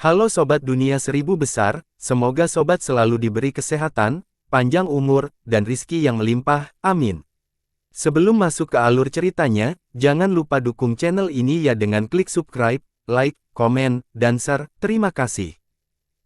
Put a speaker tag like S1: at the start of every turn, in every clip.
S1: Halo Sobat Dunia Seribu Besar, semoga Sobat selalu diberi kesehatan, panjang umur, dan rizki yang melimpah, amin. Sebelum masuk ke alur ceritanya, jangan lupa dukung channel ini ya dengan klik subscribe, like, komen, dan share, terima kasih.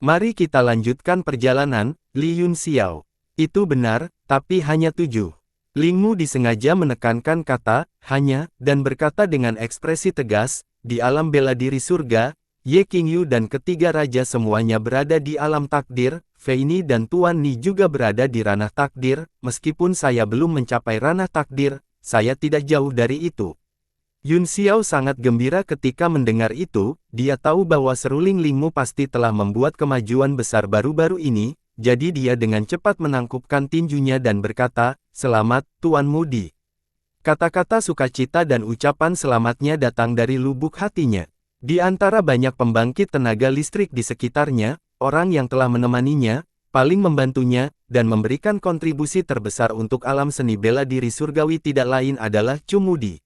S1: Mari kita lanjutkan perjalanan, Li Yun Xiao. Itu benar, tapi hanya 7. Ling Mu disengaja menekankan kata, hanya, dan berkata dengan ekspresi tegas, di alam bela diri surga, Ye Qingyu dan ketiga raja semuanya berada di alam takdir, Fei Ni dan Tuan Ni juga berada di ranah takdir, meskipun saya belum mencapai ranah takdir, saya tidak jauh dari itu. Yun Xiao sangat gembira ketika mendengar itu, dia tahu bahwa seruling Ling Mu pasti telah membuat kemajuan besar baru-baru ini, jadi dia dengan cepat menangkupkan tinjunya dan berkata, "Selamat, Tuan Mudi." Kata-kata sukacita dan ucapan selamatnya datang dari lubuk hatinya. Di antara banyak pembangkit tenaga listrik di sekitarnya, orang yang telah menemaninya, paling membantunya, dan memberikan kontribusi terbesar untuk alam seni bela diri surgawi tidak lain adalah Chu Mudi.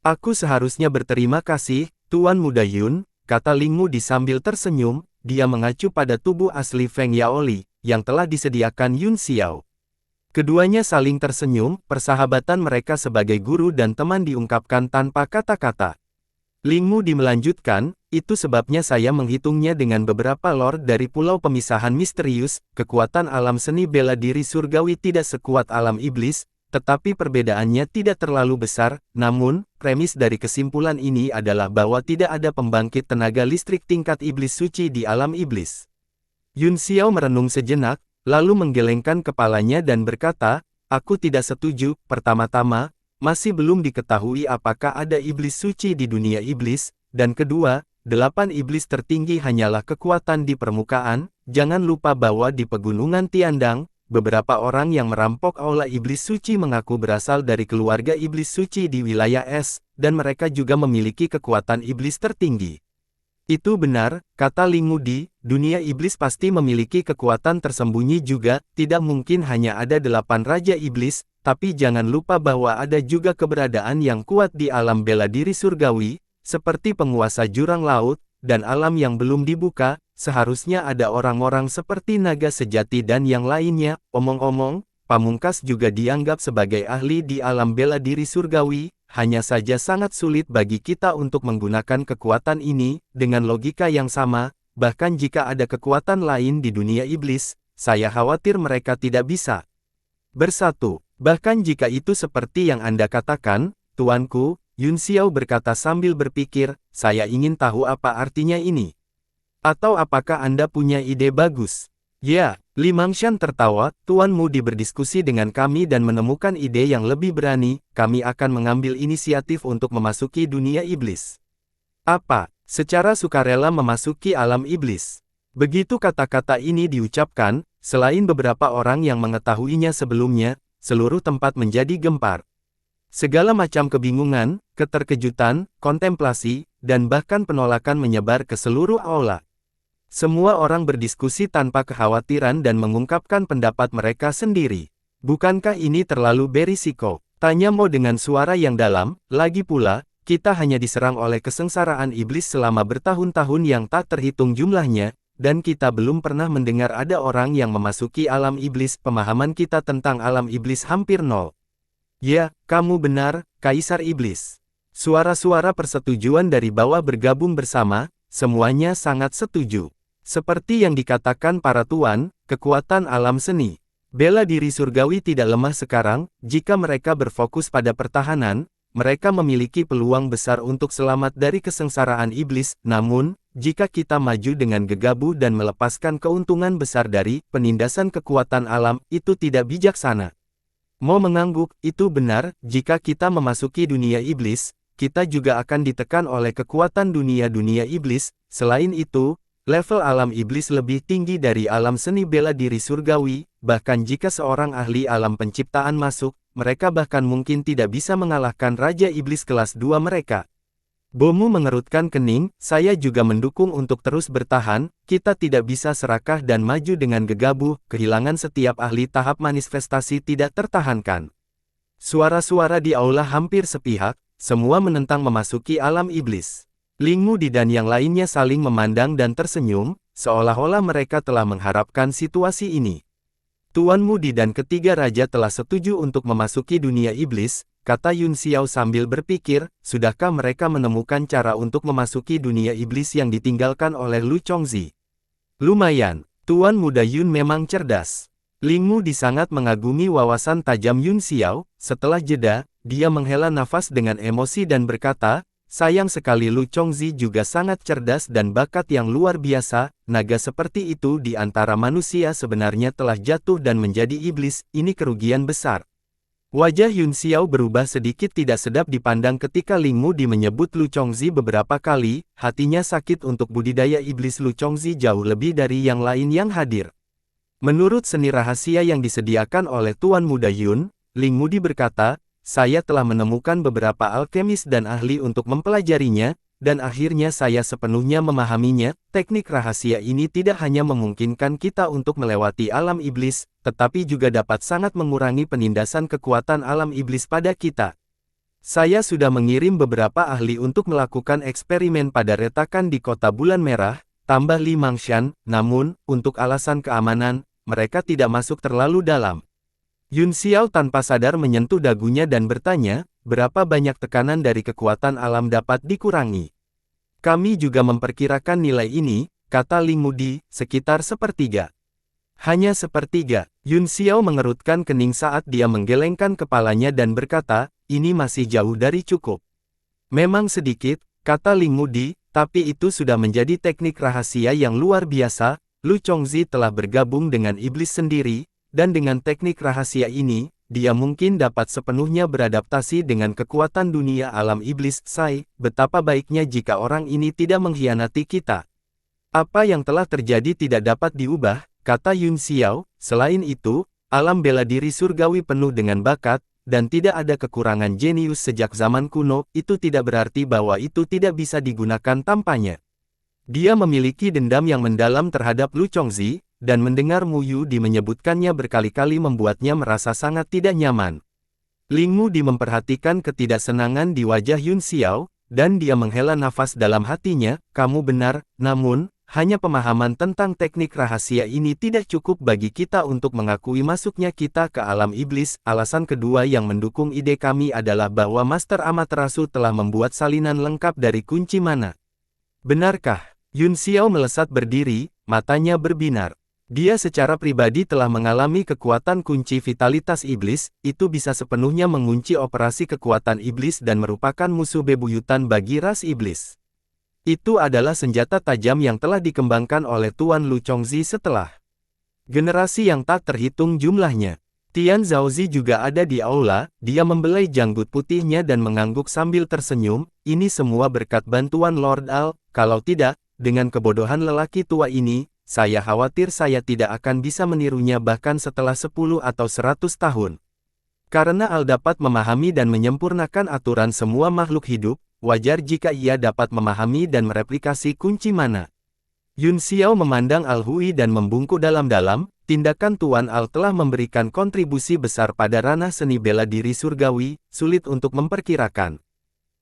S1: "Aku seharusnya berterima kasih, Tuan Muda Yun," kata Ling Mu sambil tersenyum, dia mengacu pada tubuh asli Feng Yaoli, yang telah disediakan Yun Xiao. Keduanya saling tersenyum, persahabatan mereka sebagai guru dan teman diungkapkan tanpa kata-kata. Ling Mu melanjutkan, "Itu sebabnya saya menghitungnya dengan beberapa lord dari pulau pemisahan misterius, kekuatan alam seni bela diri surgawi tidak sekuat alam iblis, tetapi perbedaannya tidak terlalu besar, namun, premis dari kesimpulan ini adalah bahwa tidak ada pembangkit tenaga listrik tingkat iblis suci di alam iblis." Yun Xiao merenung sejenak, lalu menggelengkan kepalanya dan berkata, "Aku tidak setuju. Pertama-tama, masih belum diketahui apakah ada iblis suci di dunia iblis, dan kedua, 8 iblis tertinggi hanyalah kekuatan di permukaan. Jangan lupa bahwa di pegunungan Tiandang, beberapa orang yang merampok aula iblis suci mengaku berasal dari keluarga iblis suci di wilayah es, dan mereka juga memiliki kekuatan iblis tertinggi." "Itu benar," kata Ling Mu, "dunia iblis pasti memiliki kekuatan tersembunyi juga, tidak mungkin hanya ada 8 raja iblis, tapi jangan lupa bahwa ada juga keberadaan yang kuat di alam bela diri surgawi, seperti penguasa jurang laut, dan alam yang belum dibuka, seharusnya ada orang-orang seperti naga sejati dan yang lainnya." Omong-omong, Pamungkas juga dianggap sebagai ahli di alam bela diri surgawi. Hanya saja sangat sulit bagi kita untuk menggunakan kekuatan ini, dengan logika yang sama, bahkan jika ada kekuatan lain di dunia iblis, saya khawatir mereka tidak bisa bersatu. Bahkan jika itu seperti yang Anda katakan, Tuanku, Yun Xiao berkata sambil berpikir, "Saya ingin tahu apa artinya ini. Atau apakah Anda punya ide bagus?" "Ya," Li Mangshan tertawa, "Tuan Mudi berdiskusi dengan kami dan menemukan ide yang lebih berani, kami akan mengambil inisiatif untuk memasuki dunia iblis." "Apa? Secara sukarela memasuki alam iblis?" Begitu kata-kata ini diucapkan, selain beberapa orang yang mengetahuinya sebelumnya, seluruh tempat menjadi gempar. Segala macam kebingungan, keterkejutan, kontemplasi, dan bahkan penolakan menyebar ke seluruh aula. Semua orang berdiskusi tanpa kekhawatiran dan mengungkapkan pendapat mereka sendiri. "Bukankah ini terlalu berisiko?" tanya Mo dengan suara yang dalam. "Lagi pula, kita hanya diserang oleh kesengsaraan iblis selama bertahun-tahun yang tak terhitung jumlahnya, dan kita belum pernah mendengar ada orang yang memasuki alam iblis. Pemahaman kita tentang alam iblis hampir nol." "Ya, kamu benar, Kaisar Iblis." Suara-suara persetujuan dari bawah bergabung bersama, semuanya sangat setuju. Seperti yang dikatakan para tuan, kekuatan alam seni bela diri surgawi tidak lemah sekarang. Jika mereka berfokus pada pertahanan, mereka memiliki peluang besar untuk selamat dari kesengsaraan iblis. Namun, jika kita maju dengan gegabah dan melepaskan keuntungan besar dari penindasan kekuatan alam, itu tidak bijaksana. Mo mengangguk, "Itu benar, jika kita memasuki dunia iblis, kita juga akan ditekan oleh kekuatan dunia-dunia iblis. Selain itu, level alam iblis lebih tinggi dari alam seni bela diri surgawi, bahkan jika seorang ahli alam penciptaan masuk, mereka bahkan mungkin tidak bisa mengalahkan Raja Iblis kelas 2 mereka." Bomu mengerutkan kening, "Saya juga mendukung untuk terus bertahan, kita tidak bisa serakah dan maju dengan gegabah, kehilangan setiap ahli tahap manifestasi tidak tertahankan." Suara-suara di aula hampir sepihak, semua menentang memasuki alam iblis. Ling Mudi dan yang lainnya saling memandang dan tersenyum, seolah-olah mereka telah mengharapkan situasi ini. Tuan Mudi dan ketiga raja telah setuju untuk memasuki dunia iblis, kata Yun Xiao sambil berpikir, sudahkah mereka menemukan cara untuk memasuki dunia iblis yang ditinggalkan oleh Lu Chongzi? Lumayan, Tuan Muda Yun memang cerdas. Ling Mudi sangat mengagumi wawasan tajam Yun Xiao. Setelah jeda, dia menghela nafas dengan emosi dan berkata, sayang sekali Lu Chongzi juga sangat cerdas dan bakat yang luar biasa. Naga seperti itu di antara manusia sebenarnya telah jatuh dan menjadi iblis, ini kerugian besar. Wajah Yun Xiao berubah sedikit tidak sedap dipandang ketika Ling Mudi menyebut Lu Chongzi beberapa kali, hatinya sakit untuk budidaya iblis Lu Chongzi jauh lebih dari yang lain yang hadir. Menurut seni rahasia yang disediakan oleh Tuan Muda Yun, Ling Mudi berkata, saya telah menemukan beberapa alkemis dan ahli untuk mempelajarinya, dan akhirnya saya sepenuhnya memahaminya. Teknik rahasia ini tidak hanya memungkinkan kita untuk melewati alam iblis, tetapi juga dapat sangat mengurangi penindasan kekuatan alam iblis pada kita. Saya sudah mengirim beberapa ahli untuk melakukan eksperimen pada retakan di Kota Bulan Merah, tambah Li Mangshan, namun, untuk alasan keamanan, mereka tidak masuk terlalu dalam. Yun Xiao tanpa sadar menyentuh dagunya dan bertanya, berapa banyak tekanan dari kekuatan alam dapat dikurangi? Kami juga memperkirakan nilai ini, kata Ling Mudi, sekitar sepertiga. Hanya sepertiga. Yun Xiao mengerutkan kening saat dia menggelengkan kepalanya dan berkata, ini masih jauh dari cukup. Memang sedikit, kata Ling Mudi, tapi itu sudah menjadi teknik rahasia yang luar biasa. Lu Chongzi telah bergabung dengan iblis sendiri, dan dengan teknik rahasia ini, dia mungkin dapat sepenuhnya beradaptasi dengan kekuatan dunia alam iblis. Betapa baiknya jika orang ini tidak mengkhianati kita. Apa yang telah terjadi tidak dapat diubah, kata Yun Xiao. Selain itu, alam bela diri surgawi penuh dengan bakat, dan tidak ada kekurangan jenius sejak zaman kuno. Itu tidak berarti bahwa itu tidak bisa digunakan tanpanya. Dia memiliki dendam yang mendalam terhadap Lu Chongzi, dan mendengar Mu Yudi menyebutkannya berkali-kali membuatnya merasa sangat tidak nyaman. Ling Mudi memperhatikan ketidaksenangan di wajah Yun Xiao, dan dia menghela nafas dalam hatinya, kamu benar, namun, hanya pemahaman tentang teknik rahasia ini tidak cukup bagi kita untuk mengakui masuknya kita ke alam iblis. Alasan kedua yang mendukung ide kami adalah bahwa Master Amaterasu telah membuat salinan lengkap dari kunci mana. Benarkah? Yun Xiao melesat berdiri, matanya berbinar. Dia secara pribadi telah mengalami kekuatan kunci vitalitas iblis, itu bisa sepenuhnya mengunci operasi kekuatan iblis dan merupakan musuh bebuyutan bagi ras iblis. Itu adalah senjata tajam yang telah dikembangkan oleh Tuan Lu Chongzi setelah generasi yang tak terhitung jumlahnya. Tian Zhaozi juga ada di aula, dia membelai janggut putihnya dan mengangguk sambil tersenyum, ini semua berkat bantuan Lord Al, kalau tidak, dengan kebodohan lelaki tua ini, saya khawatir saya tidak akan bisa menirunya bahkan setelah 10 atau 100 tahun. Karena Al dapat memahami dan menyempurnakan aturan semua makhluk hidup, wajar jika ia dapat memahami dan mereplikasi kunci mana. Yun Xiao memandang Al Hui dan membungkuk dalam-dalam, tindakan Tuan Al telah memberikan kontribusi besar pada ranah seni bela diri surgawi, sulit untuk memperkirakan.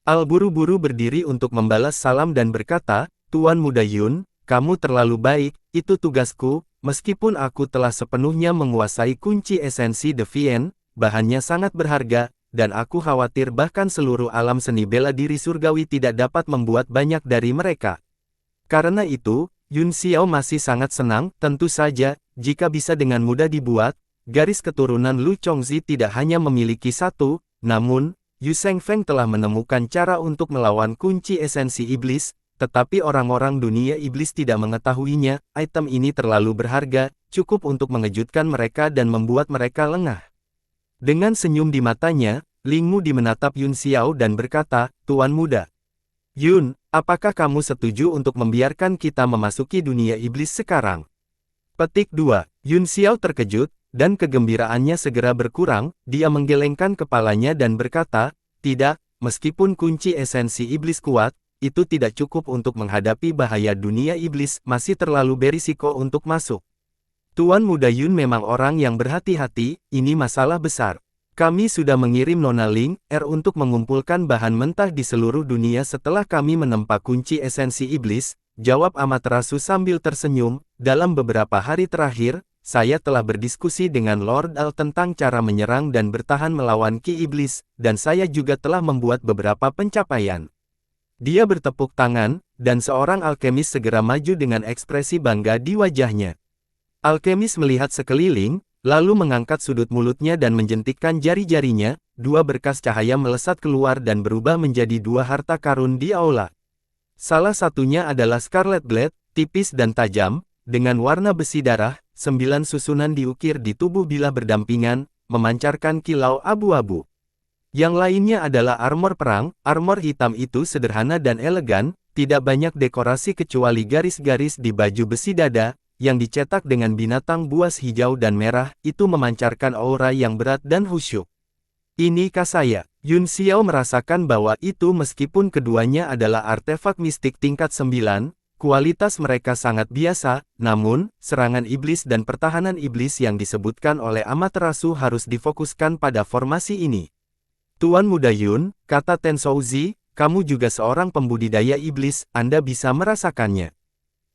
S1: Al buru-buru berdiri untuk membalas salam dan berkata, Tuan Muda Yun, kamu terlalu baik, itu tugasku, meskipun aku telah sepenuhnya menguasai kunci esensi Deviant, bahannya sangat berharga, dan aku khawatir bahkan seluruh alam seni bela diri surgawi tidak dapat membuat banyak dari mereka. Karena itu, Yun Xiao masih sangat senang, tentu saja, jika bisa dengan mudah dibuat, garis keturunan Lu Chongzi tidak hanya memiliki satu, namun, Yu Shengfeng telah menemukan cara untuk melawan kunci esensi iblis, tetapi orang-orang dunia iblis tidak mengetahuinya. Item ini terlalu berharga, cukup untuk mengejutkan mereka dan membuat mereka lengah. Dengan senyum di matanya, Ling Mudi menatap Yun Xiao dan berkata, Tuan Muda Yun, apakah kamu setuju untuk membiarkan kita memasuki dunia iblis sekarang? Petik 2. Yun Xiao terkejut, dan kegembiraannya segera berkurang, dia menggelengkan kepalanya dan berkata, tidak, meskipun kunci esensi iblis kuat, itu tidak cukup untuk menghadapi bahaya dunia iblis, masih terlalu berisiko untuk masuk. Tuan Muda Yun memang orang yang berhati-hati, ini masalah besar. Kami sudah mengirim Nona Ling R untuk mengumpulkan bahan mentah di seluruh dunia setelah kami menempa kunci esensi iblis, jawab Amaterasu sambil tersenyum. Dalam beberapa hari terakhir, saya telah berdiskusi dengan Lord Al tentang cara menyerang dan bertahan melawan Ki Iblis, dan saya juga telah membuat beberapa pencapaian. Dia bertepuk tangan, dan seorang alkemis segera maju dengan ekspresi bangga di wajahnya. Alkemis melihat sekeliling, lalu mengangkat sudut mulutnya dan menjentikkan jari-jarinya, dua berkas cahaya melesat keluar dan berubah menjadi dua harta karun di aula. Salah satunya adalah Scarlet Blade, tipis dan tajam, dengan warna besi darah, 9 susunan diukir di tubuh bila berdampingan, memancarkan kilau abu-abu. Yang lainnya adalah armor perang. Armor hitam itu sederhana dan elegan, tidak banyak dekorasi kecuali garis-garis di baju besi dada, yang dicetak dengan binatang buas hijau dan merah, itu memancarkan aura yang berat dan khusyuk. Ini saya. Yun Xiao merasakan bahwa itu meskipun keduanya adalah artefak mistik tingkat 9, kualitas mereka sangat biasa, namun, serangan iblis dan pertahanan iblis yang disebutkan oleh Amaterasu harus difokuskan pada formasi ini. Tuan Muda Yun, kata Ten Shouzi, kamu juga seorang pembudidaya iblis, Anda bisa merasakannya.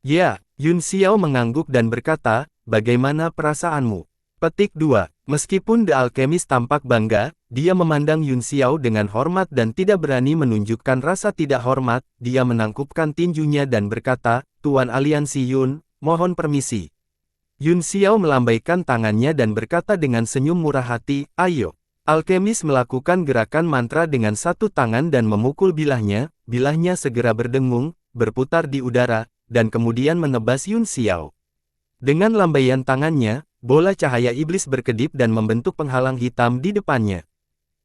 S1: Ya, Yun Xiao mengangguk dan berkata, bagaimana perasaanmu? Petik 2. Meskipun The Alchemist tampak bangga, dia memandang Yun Xiao dengan hormat dan tidak berani menunjukkan rasa tidak hormat. Dia menangkupkan tinjunya dan berkata, Tuan Aliansi Yun, mohon permisi. Yun Xiao melambaikan tangannya dan berkata dengan senyum murah hati, ayo. Alkemis melakukan gerakan mantra dengan satu tangan dan memukul bilahnya segera berdengung, berputar di udara, dan kemudian menebas Yun Xiao. Dengan lambaian tangannya, bola cahaya iblis berkedip dan membentuk penghalang hitam di depannya.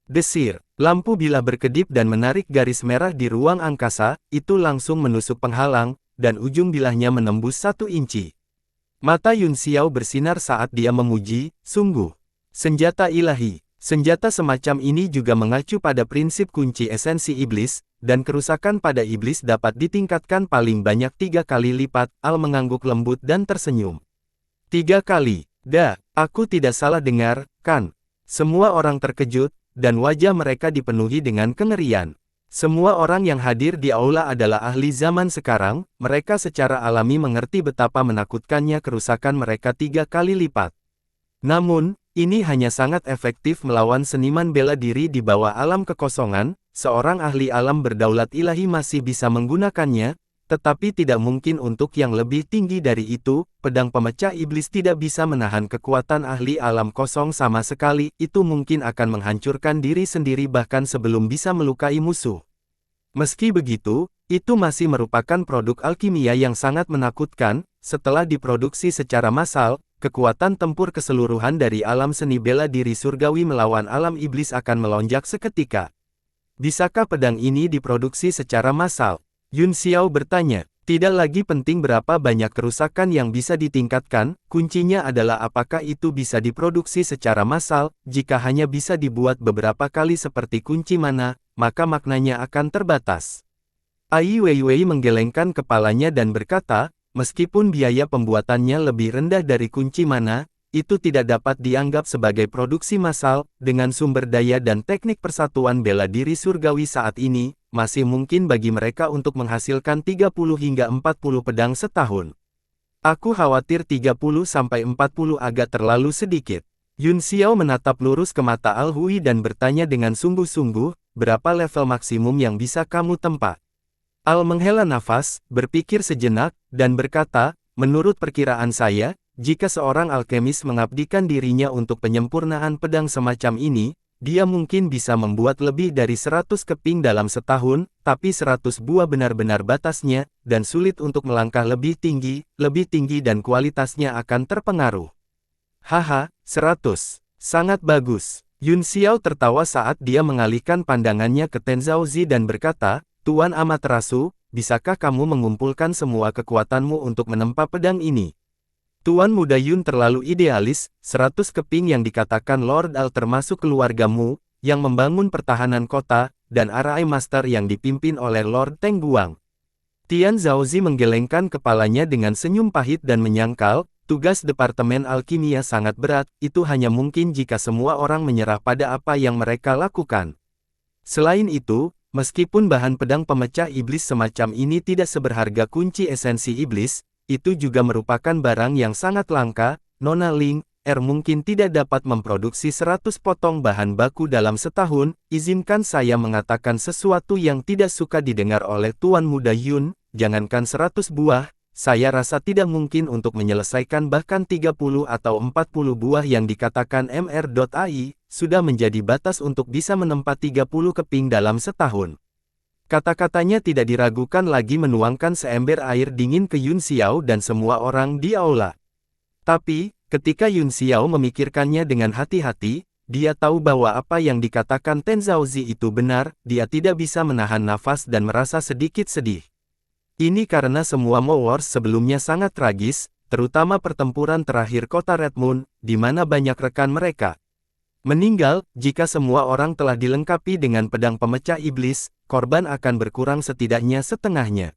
S1: Desir, lampu bilah berkedip dan menarik garis merah di ruang angkasa, itu langsung menusuk penghalang, dan ujung bilahnya menembus 1 inci. Mata Yun Xiao bersinar saat dia memuji, sungguh. Senjata ilahi. Senjata semacam ini juga mengacu pada prinsip kunci esensi iblis, dan kerusakan pada iblis dapat ditingkatkan paling banyak 3 kali lipat. Al mengangguk lembut dan tersenyum. 3 kali. Aku tidak salah dengar, kan? Semua orang terkejut, dan wajah mereka dipenuhi dengan kengerian. Semua orang yang hadir di aula adalah ahli zaman sekarang, mereka secara alami mengerti betapa menakutkannya kerusakan mereka 3 kali lipat. Namun, ini hanya sangat efektif melawan seniman bela diri di bawah alam kekosongan. Seorang ahli alam berdaulat ilahi masih bisa menggunakannya, tetapi tidak mungkin untuk yang lebih tinggi dari itu. Pedang pemecah iblis tidak bisa menahan kekuatan ahli alam kosong sama sekali. Itu mungkin akan menghancurkan diri sendiri bahkan sebelum bisa melukai musuh. Meski begitu, itu masih merupakan produk alkimia yang sangat menakutkan. Setelah diproduksi secara massal, kekuatan tempur keseluruhan dari alam seni bela diri surgawi melawan alam iblis akan melonjak seketika. Bisakah pedang ini diproduksi secara massal? Yun Xiao bertanya. Tidak lagi penting berapa banyak kerusakan yang bisa ditingkatkan, kuncinya adalah apakah itu bisa diproduksi secara massal. Jika hanya bisa dibuat beberapa kali seperti kunci mana, maka maknanya akan terbatas. Ai Weiwei menggelengkan kepalanya dan berkata, meskipun biaya pembuatannya lebih rendah dari kunci mana, itu tidak dapat dianggap sebagai produksi massal. Dengan sumber daya dan teknik persatuan bela diri surgawi saat ini, masih mungkin bagi mereka untuk menghasilkan 30 hingga 40 pedang setahun. Aku khawatir 30-40 agak terlalu sedikit. Yun Xiao menatap lurus ke mata Al Hui dan bertanya dengan sungguh-sungguh, berapa level maksimum yang bisa kamu tempa? Al menghela nafas, berpikir sejenak, dan berkata, menurut perkiraan saya, jika seorang alkemis mengabdikan dirinya untuk penyempurnaan pedang semacam ini, dia mungkin bisa membuat lebih dari 100 keping dalam setahun, tapi 100 buah benar-benar batasnya, dan sulit untuk melangkah lebih tinggi dan kualitasnya akan terpengaruh. Haha, 100. Sangat bagus. Yun Xiao tertawa saat dia mengalihkan pandangannya ke Ten Shouzi dan berkata, Tuan Amaterasu, bisakah kamu mengumpulkan semua kekuatanmu untuk menempa pedang ini? Tuan Muda Yun terlalu idealis, 100 keping yang dikatakan Lord Al termasuk keluargamu, yang membangun pertahanan kota, dan Arai Master yang dipimpin oleh Lord Teng Guang. Tian Zhaozi menggelengkan kepalanya dengan senyum pahit dan menyangkal, tugas Departemen Alkimia sangat berat, itu hanya mungkin jika semua orang menyerah pada apa yang mereka lakukan. Selain itu, meskipun bahan pedang pemecah iblis semacam ini tidak seberharga kunci esensi iblis, itu juga merupakan barang yang sangat langka. Nona Ling, mungkin tidak dapat memproduksi 100 potong bahan baku dalam setahun. Izinkan saya mengatakan sesuatu yang tidak suka didengar oleh Tuan Muda Yun, jangankan 100 buah, saya rasa tidak mungkin untuk menyelesaikan bahkan 30 atau 40 buah yang dikatakan MR.ai, sudah menjadi batas untuk bisa menempa 30 keping dalam setahun. Kata-katanya tidak diragukan lagi menuangkan seember air dingin ke Yun Xiao dan semua orang di aula. Tapi, ketika Yun Xiao memikirkannya dengan hati-hati, dia tahu bahwa apa yang dikatakan Ten Zhaozi itu benar, dia tidak bisa menahan nafas dan merasa sedikit sedih. Ini karena semua Mo Wars sebelumnya sangat tragis, terutama pertempuran terakhir kota Red Moon, di mana banyak rekan mereka meninggal. Jika semua orang telah dilengkapi dengan pedang pemecah iblis, korban akan berkurang setidaknya setengahnya.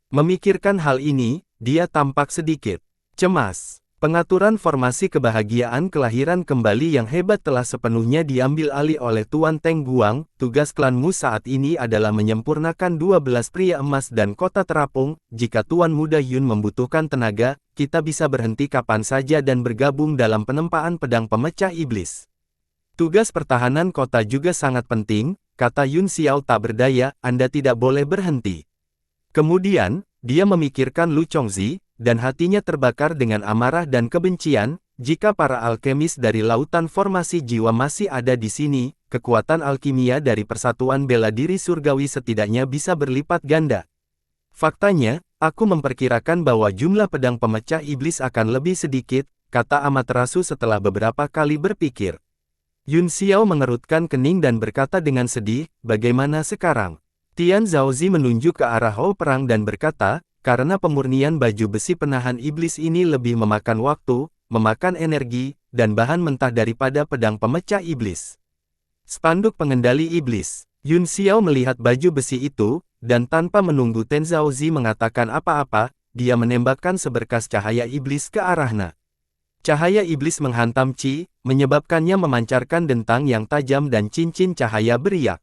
S1: Memikirkan hal ini, dia tampak sedikit cemas. Pengaturan formasi kebahagiaan kelahiran kembali yang hebat telah sepenuhnya diambil alih oleh Tuan Teng Guang. Tugas klanmu saat ini adalah menyempurnakan 12 pria emas dan kota terapung. Jika Tuan Muda Yun membutuhkan tenaga, kita bisa berhenti kapan saja dan bergabung dalam penempaan pedang pemecah iblis. Tugas pertahanan kota juga sangat penting, kata Yun Xiao tak berdaya, Anda tidak boleh berhenti. Kemudian, dia memikirkan Lu Chongzi, dan hatinya terbakar dengan amarah dan kebencian. Jika para alkemis dari lautan formasi jiwa masih ada di sini, kekuatan alkimia dari Persatuan Bela Diri Surgawi setidaknya bisa berlipat ganda. Faktanya, aku memperkirakan bahwa jumlah pedang pemecah iblis akan lebih sedikit, kata Amaterasu setelah beberapa kali berpikir. Yun Xiao mengerutkan kening dan berkata dengan sedih, bagaimana sekarang? Tian Zhaozi menunjuk ke arah hall perang dan berkata, karena pemurnian baju besi penahan iblis ini lebih memakan waktu, memakan energi, dan bahan mentah daripada pedang pemecah iblis. Spanduk pengendali iblis. Yun Xiao melihat baju besi itu, dan tanpa menunggu Ten Zhaozi mengatakan apa-apa, dia menembakkan seberkas cahaya iblis ke arahnya. Cahaya iblis menghantam Qi, menyebabkannya memancarkan dentang yang tajam dan cincin cahaya beriak.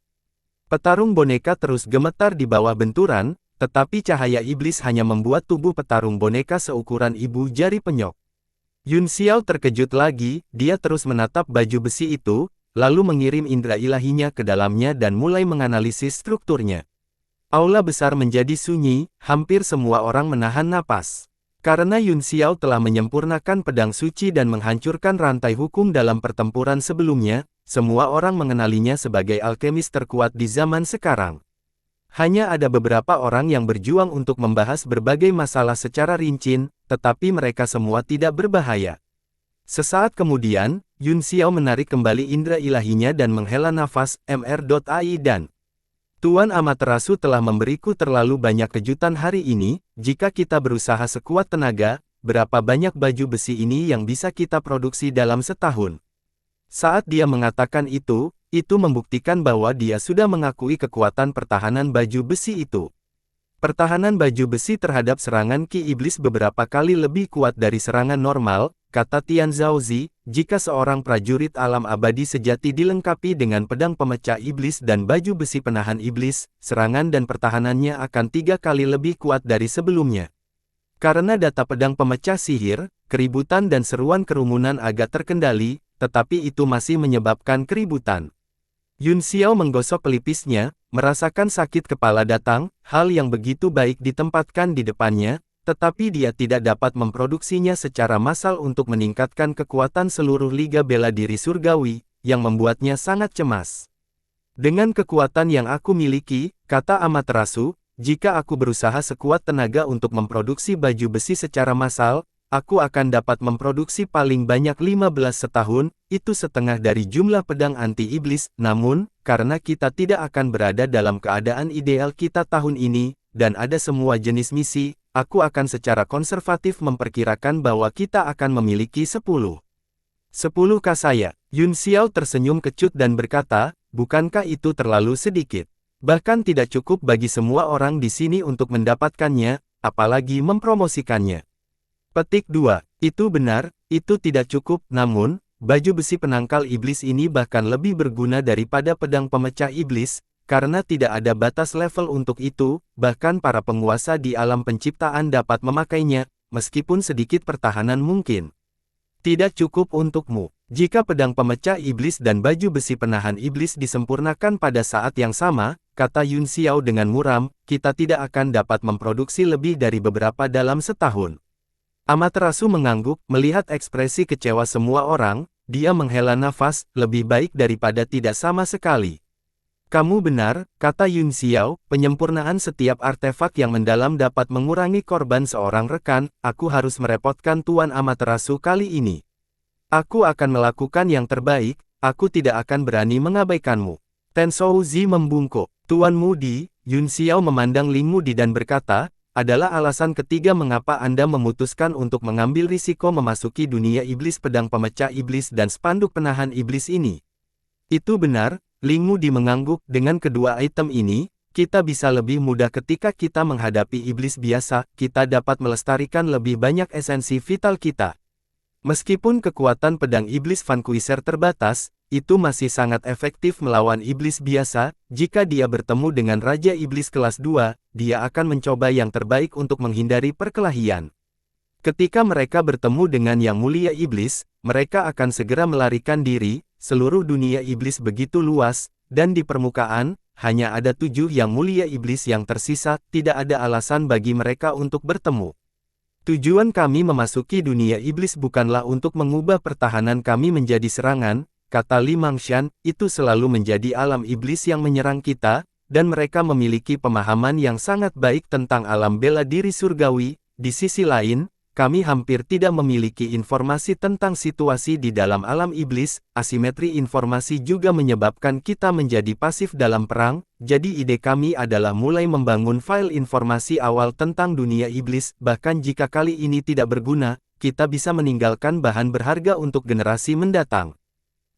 S1: Petarung boneka terus gemetar di bawah benturan, tetapi cahaya iblis hanya membuat tubuh petarung boneka seukuran ibu jari penyok. Yun Xiao terkejut lagi, dia terus menatap baju besi itu, lalu mengirim indera ilahinya ke dalamnya dan mulai menganalisis strukturnya. Aula besar menjadi sunyi, hampir semua orang menahan napas. Karena Yun Xiao telah menyempurnakan pedang suci dan menghancurkan rantai hukum dalam pertempuran sebelumnya, semua orang mengenalinya sebagai alkemis terkuat di zaman sekarang. Hanya ada beberapa orang yang berjuang untuk membahas berbagai masalah secara rinci, tetapi mereka semua tidak berbahaya. Sesaat kemudian, Yun Xiao menarik kembali indera ilahinya dan menghela nafas, MR.ai dan Tuan Amaterasu telah memberiku terlalu banyak kejutan hari ini, jika kita berusaha sekuat tenaga, berapa banyak baju besi ini yang bisa kita produksi dalam setahun? Saat dia mengatakan itu membuktikan bahwa dia sudah mengakui kekuatan pertahanan baju besi itu. Pertahanan baju besi terhadap serangan Ki Iblis beberapa kali lebih kuat dari serangan normal, kata Tian Zhaozi, jika seorang prajurit alam abadi sejati dilengkapi dengan pedang pemecah iblis dan baju besi penahan iblis, serangan dan pertahanannya akan 3 kali lebih kuat dari sebelumnya. Karena data pedang pemecah sihir, keributan dan seruan kerumunan agak terkendali, tetapi itu masih menyebabkan keributan. Yun Xiao menggosok pelipisnya, merasakan sakit kepala datang, hal yang begitu baik ditempatkan di depannya, tetapi dia tidak dapat memproduksinya secara massal untuk meningkatkan kekuatan seluruh Liga Bela Diri Surgawi, yang membuatnya sangat cemas. Dengan kekuatan yang aku miliki, kata Amaterasu, jika aku berusaha sekuat tenaga untuk memproduksi baju besi secara massal, aku akan dapat memproduksi paling banyak 15 setahun, itu setengah dari jumlah pedang anti-iblis, namun, karena kita tidak akan berada dalam keadaan ideal kita tahun ini, dan ada semua jenis misi, aku akan secara konservatif memperkirakan bahwa kita akan memiliki 10 kasaya. Yun Xiao tersenyum kecut dan berkata, bukankah itu terlalu sedikit? Bahkan tidak cukup bagi semua orang di sini untuk mendapatkannya, apalagi mempromosikannya. Petik 2. Itu benar, itu tidak cukup, namun, baju besi penangkal iblis ini bahkan lebih berguna daripada pedang pemecah iblis, karena tidak ada batas level untuk itu, bahkan para penguasa di alam penciptaan dapat memakainya, meskipun sedikit pertahanan mungkin. Tidak cukup untukmu. Jika pedang pemecah iblis dan baju besi penahan iblis disempurnakan pada saat yang sama, kata Yun Xiao dengan muram, kita tidak akan dapat memproduksi lebih dari beberapa dalam setahun. Amaterasu mengangguk, melihat ekspresi kecewa semua orang, dia menghela nafas, lebih baik daripada tidak sama sekali. Kamu benar, kata Yun Xiao, penyempurnaan setiap artefak yang mendalam dapat mengurangi korban seorang rekan, aku harus merepotkan Tuan Amaterasu kali ini. Aku akan melakukan yang terbaik, aku tidak akan berani mengabaikanmu. Ten Shouzi membungkuk. Tuan Mudi, Yun Xiao memandang Ling Mudi dan berkata, adalah alasan ketiga mengapa Anda memutuskan untuk mengambil risiko memasuki dunia iblis pedang pemecah iblis dan spanduk penahan iblis ini. Itu benar, Ling Mudi mengangguk, dengan kedua item ini, kita bisa lebih mudah ketika kita menghadapi iblis biasa, kita dapat melestarikan lebih banyak esensi vital kita. Meskipun kekuatan pedang iblis Vanquisher terbatas, itu masih sangat efektif melawan iblis biasa. Jika dia bertemu dengan Raja Iblis kelas 2, dia akan mencoba yang terbaik untuk menghindari perkelahian. Ketika mereka bertemu dengan Yang Mulia Iblis, mereka akan segera melarikan diri. Seluruh dunia iblis begitu luas, dan di permukaan, hanya ada 7 Yang Mulia Iblis yang tersisa, tidak ada alasan bagi mereka untuk bertemu. Tujuan kami memasuki dunia iblis bukanlah untuk mengubah pertahanan kami menjadi serangan, kata Li Mangshan, itu selalu menjadi alam iblis yang menyerang kita, dan mereka memiliki pemahaman yang sangat baik tentang alam bela diri surgawi. Di sisi lain, kami hampir tidak memiliki informasi tentang situasi di dalam alam iblis. Asimetri informasi juga menyebabkan kita menjadi pasif dalam perang, jadi ide kami adalah mulai membangun file informasi awal tentang dunia iblis, bahkan jika kali ini tidak berguna, kita bisa meninggalkan bahan berharga untuk generasi mendatang.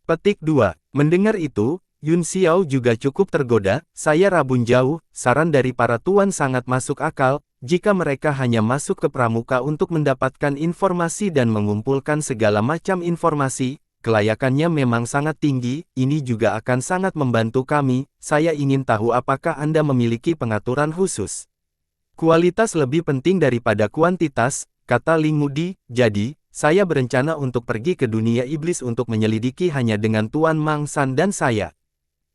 S1: Petik 2. Mendengar itu, Yun Xiao juga cukup tergoda, saya rabun jauh, saran dari para tuan sangat masuk akal. Jika mereka hanya masuk ke pramuka untuk mendapatkan informasi dan mengumpulkan segala macam informasi, kelayakannya memang sangat tinggi, ini juga akan sangat membantu kami. Saya ingin tahu apakah Anda memiliki pengaturan khusus. Kualitas lebih penting daripada kuantitas, kata Ling Mudi, jadi, saya berencana untuk pergi ke dunia iblis untuk menyelidiki hanya dengan Tuan Mangshan dan saya.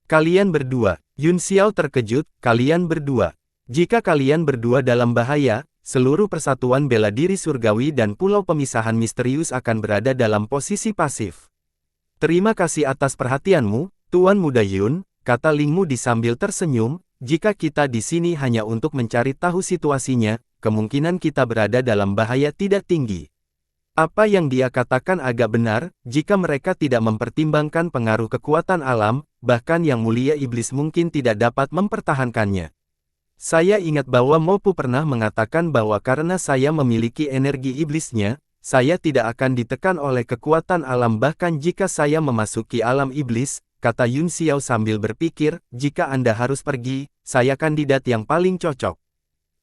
S1: Kalian berdua, Yun Xiao terkejut, kalian berdua. Jika kalian berdua dalam bahaya, seluruh persatuan bela diri surgawi dan pulau pemisahan misterius akan berada dalam posisi pasif. Terima kasih atas perhatianmu, Tuan Muda Yun, kata Ling Mudi sambil tersenyum, jika kita di sini hanya untuk mencari tahu situasinya, kemungkinan kita berada dalam bahaya tidak tinggi. Apa yang dia katakan agak benar, jika mereka tidak mempertimbangkan pengaruh kekuatan alam, bahkan Yang Mulia Iblis mungkin tidak dapat mempertahankannya. Saya ingat bahwa Mopu pernah mengatakan bahwa karena saya memiliki energi iblisnya, saya tidak akan ditekan oleh kekuatan alam bahkan jika saya memasuki alam iblis, kata Yun Xiao sambil berpikir, jika Anda harus pergi, saya kandidat yang paling cocok.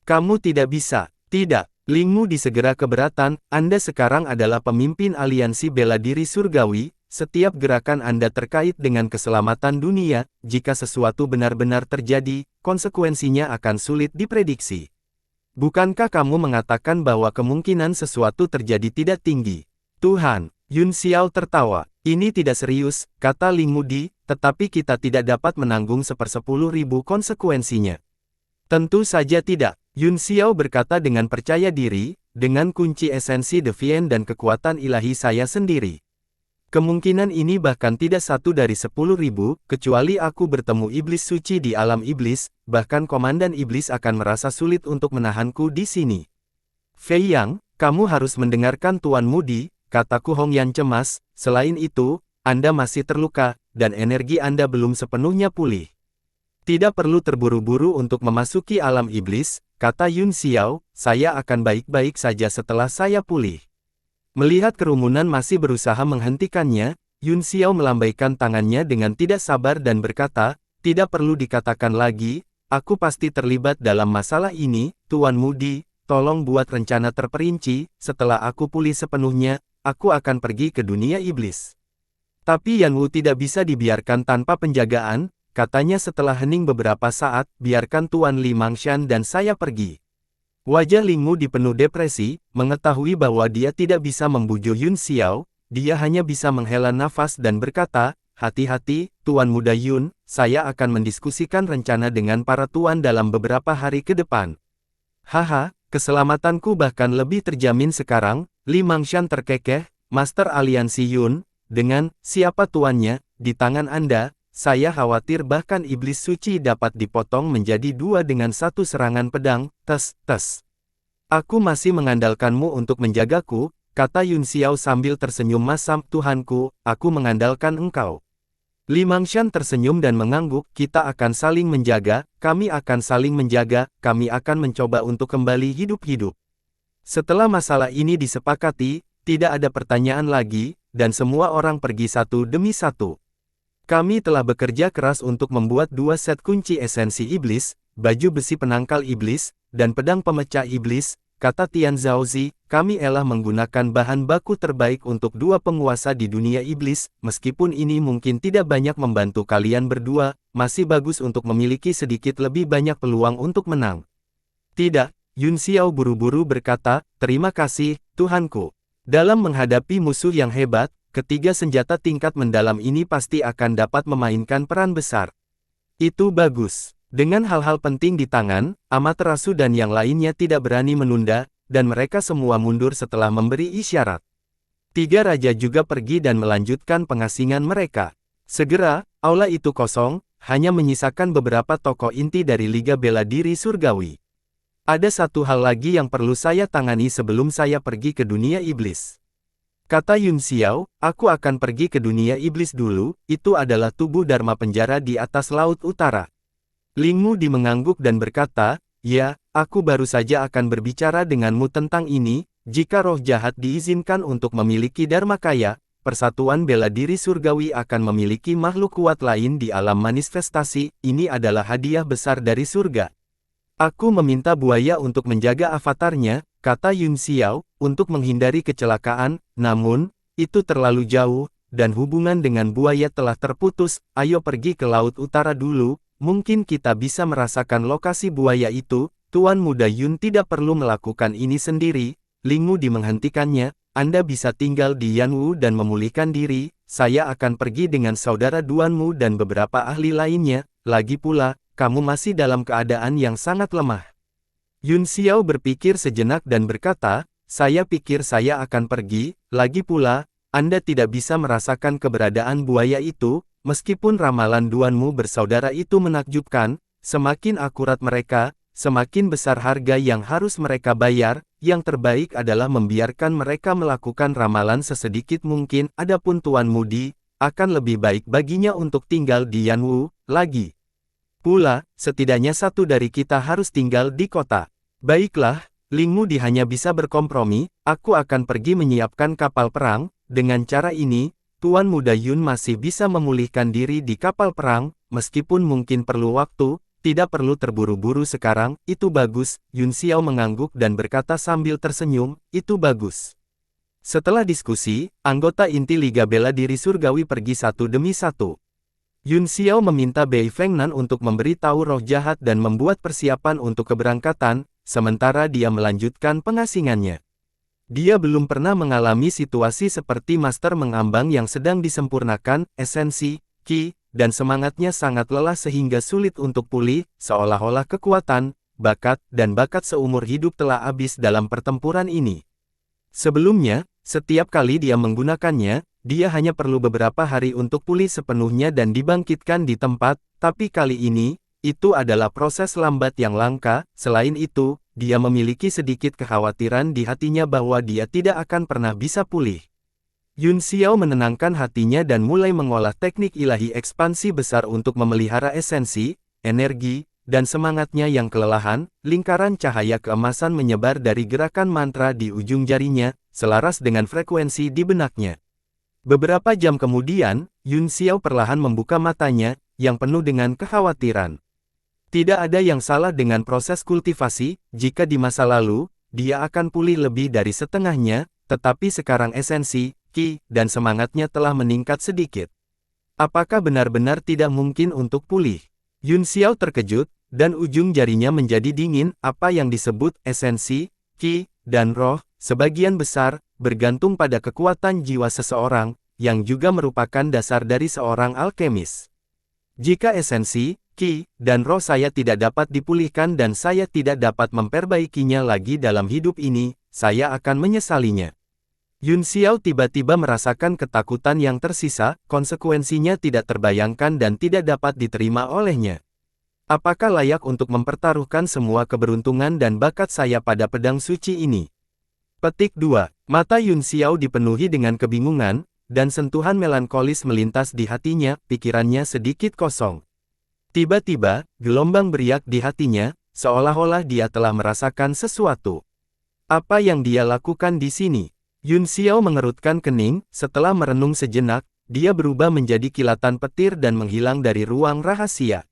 S1: Kamu tidak bisa, tidak. Ling Mudi segera keberatan, Anda sekarang adalah pemimpin aliansi bela diri surgawi, setiap gerakan Anda terkait dengan keselamatan dunia, jika sesuatu benar-benar terjadi, konsekuensinya akan sulit diprediksi. Bukankah kamu mengatakan bahwa kemungkinan sesuatu terjadi tidak tinggi? Tuhan, Yun Xiao tertawa. Ini tidak serius, kata Ling Mudi, tetapi kita tidak dapat menanggung 1/10.000 konsekuensinya. Tentu saja tidak, Yun Xiao berkata dengan percaya diri, dengan kunci esensi Deviant dan kekuatan ilahi saya sendiri. Kemungkinan ini bahkan tidak 1 dari 10.000, kecuali aku bertemu iblis suci di alam iblis, bahkan komandan iblis akan merasa sulit untuk menahanku di sini. Fei Yang, kamu harus mendengarkan Tuan Mudi, kataku Hong Yan cemas, selain itu, Anda masih terluka, dan energi Anda belum sepenuhnya pulih. Tidak perlu terburu-buru untuk memasuki alam iblis, kata Yun Xiao, saya akan baik-baik saja setelah saya pulih. Melihat kerumunan masih berusaha menghentikannya, Yun Xiao melambaikan tangannya dengan tidak sabar dan berkata, tidak perlu dikatakan lagi, aku pasti terlibat dalam masalah ini, Tuan Mudi, tolong buat rencana terperinci, setelah aku pulih sepenuhnya, aku akan pergi ke dunia iblis. Tapi Yan Wu tidak bisa dibiarkan tanpa penjagaan, katanya setelah hening beberapa saat, biarkan Tuan Li Mangshan dan saya pergi. Wajah Ling Mu dipenuh depresi, mengetahui bahwa dia tidak bisa membujuk Yun Xiao, dia hanya bisa menghela nafas dan berkata, hati-hati, Tuan Muda Yun, saya akan mendiskusikan rencana dengan para tuan dalam beberapa hari ke depan. Haha, keselamatanku bahkan lebih terjamin sekarang, Li Mangshan terkekeh, Master Aliansi Yun, dengan, siapa tuannya, di tangan Anda, saya khawatir bahkan iblis suci dapat dipotong menjadi dua dengan satu serangan pedang, tes. Aku masih mengandalkanmu untuk menjagaku, kata Yun Xiao sambil tersenyum masam, Tuhanku, aku mengandalkan engkau. Li Mangshan tersenyum dan mengangguk, kita akan saling menjaga, kami akan saling menjaga, kami akan mencoba untuk kembali hidup-hidup. Setelah masalah ini disepakati, tidak ada pertanyaan lagi, dan semua orang pergi satu demi satu. Kami telah bekerja keras untuk membuat 2 set kunci esensi iblis, baju besi penangkal iblis, dan pedang pemecah iblis, kata Tian Zhaozi, kami telah menggunakan bahan baku terbaik untuk 2 penguasa di dunia iblis, meskipun ini mungkin tidak banyak membantu kalian berdua, masih bagus untuk memiliki sedikit lebih banyak peluang untuk menang. Tidak, Yun Xiao buru-buru berkata, terima kasih, Tuhanku. Dalam menghadapi musuh yang hebat, ketiga senjata tingkat mendalam ini pasti akan dapat memainkan peran besar. Itu bagus. Dengan hal-hal penting di tangan, Amaterasu dan yang lainnya tidak berani menunda, dan mereka semua mundur setelah memberi isyarat. 3 raja juga pergi dan melanjutkan pengasingan mereka. Segera, aula itu kosong, hanya menyisakan beberapa tokoh inti dari Liga Bela Diri Surgawi. Ada satu hal lagi yang perlu saya tangani sebelum saya pergi ke dunia iblis. Kata Yun Xiao, aku akan pergi ke dunia iblis dulu, itu adalah tubuh Dharma penjara di atas Laut Utara. Ling Mu mengangguk dan berkata, ya, aku baru saja akan berbicara denganmu tentang ini, jika roh jahat diizinkan untuk memiliki Dharma kaya, Persatuan Bela Diri Surgawi akan memiliki makhluk kuat lain di alam manifestasi, ini adalah hadiah besar dari surga. Aku meminta buaya untuk menjaga avatarnya, kata Yun Xiao, untuk menghindari kecelakaan, namun, itu terlalu jauh, dan hubungan dengan buaya telah terputus, ayo pergi ke Laut Utara dulu, mungkin kita bisa merasakan lokasi buaya itu, Tuan Muda Yun tidak perlu melakukan ini sendiri, Ling Mu menghentikannya, Anda bisa tinggal di Yanwu dan memulihkan diri, saya akan pergi dengan saudara Duanmu dan beberapa ahli lainnya, lagi pula, kamu masih dalam keadaan yang sangat lemah. Yun Xiao berpikir sejenak dan berkata, saya pikir saya akan pergi, lagi pula, Anda tidak bisa merasakan keberadaan buaya itu, meskipun ramalan Duanmu bersaudara itu menakjubkan, semakin akurat mereka, semakin besar harga yang harus mereka bayar, yang terbaik adalah membiarkan mereka melakukan ramalan sesedikit mungkin, adapun Tuan Mudi, akan lebih baik baginya untuk tinggal di Yanwu, lagi. Pula, setidaknya satu dari kita harus tinggal di kota. Baiklah, Ling Mu hanya bisa berkompromi, aku akan pergi menyiapkan kapal perang, dengan cara ini, Tuan Muda Yun masih bisa memulihkan diri di kapal perang, meskipun mungkin perlu waktu, tidak perlu terburu-buru sekarang, itu bagus, Yun Xiao mengangguk dan berkata sambil tersenyum, itu bagus. Setelah diskusi, anggota inti Liga Bela Diri Surgawi pergi satu demi satu. Yun Xiao meminta Bei Fengnan untuk memberitahu roh jahat dan membuat persiapan untuk keberangkatan, sementara dia melanjutkan pengasingannya. Dia belum pernah mengalami situasi seperti master mengambang yang sedang disempurnakan, esensi, ki, dan semangatnya sangat lelah sehingga sulit untuk pulih, seolah-olah kekuatan, bakat seumur hidup telah habis dalam pertempuran ini. Sebelumnya, setiap kali dia menggunakannya, dia hanya perlu beberapa hari untuk pulih sepenuhnya dan dibangkitkan di tempat, tapi kali ini, itu adalah proses lambat yang langka. Selain itu, dia memiliki sedikit kekhawatiran di hatinya bahwa dia tidak akan pernah bisa pulih. Yun Xiao menenangkan hatinya dan mulai mengolah teknik ilahi ekspansi besar untuk memelihara esensi, energi, dan semangatnya yang kelelahan. Lingkaran cahaya keemasan menyebar dari gerakan mantra di ujung jarinya, selaras dengan frekuensi di benaknya. Beberapa jam kemudian, Yun Xiao perlahan membuka matanya, yang penuh dengan kekhawatiran. Tidak ada yang salah dengan proses kultivasi, jika di masa lalu, dia akan pulih lebih dari setengahnya, tetapi sekarang esensi, ki, dan semangatnya telah meningkat sedikit. Apakah benar-benar tidak mungkin untuk pulih? Yun Xiao terkejut, dan ujung jarinya menjadi dingin. Apa yang disebut esensi, ki, dan roh, sebagian besar, bergantung pada kekuatan jiwa seseorang, yang juga merupakan dasar dari seorang alkemis. Jika esensi, ki, dan roh saya tidak dapat dipulihkan dan saya tidak dapat memperbaikinya lagi dalam hidup ini, saya akan menyesalinya. Yun Xiao tiba-tiba merasakan ketakutan yang tersisa, konsekuensinya tidak terbayangkan dan tidak dapat diterima olehnya. Apakah layak untuk mempertaruhkan semua keberuntungan dan bakat saya pada pedang suci ini? Petik 2. Mata Yun Xiao dipenuhi dengan kebingungan, dan sentuhan melankolis melintas di hatinya, pikirannya sedikit kosong. Tiba-tiba, gelombang beriak di hatinya, seolah-olah dia telah merasakan sesuatu. Apa yang dia lakukan di sini? Yun Xiao mengerutkan kening, setelah merenung sejenak, dia berubah menjadi kilatan petir dan menghilang dari ruang rahasia.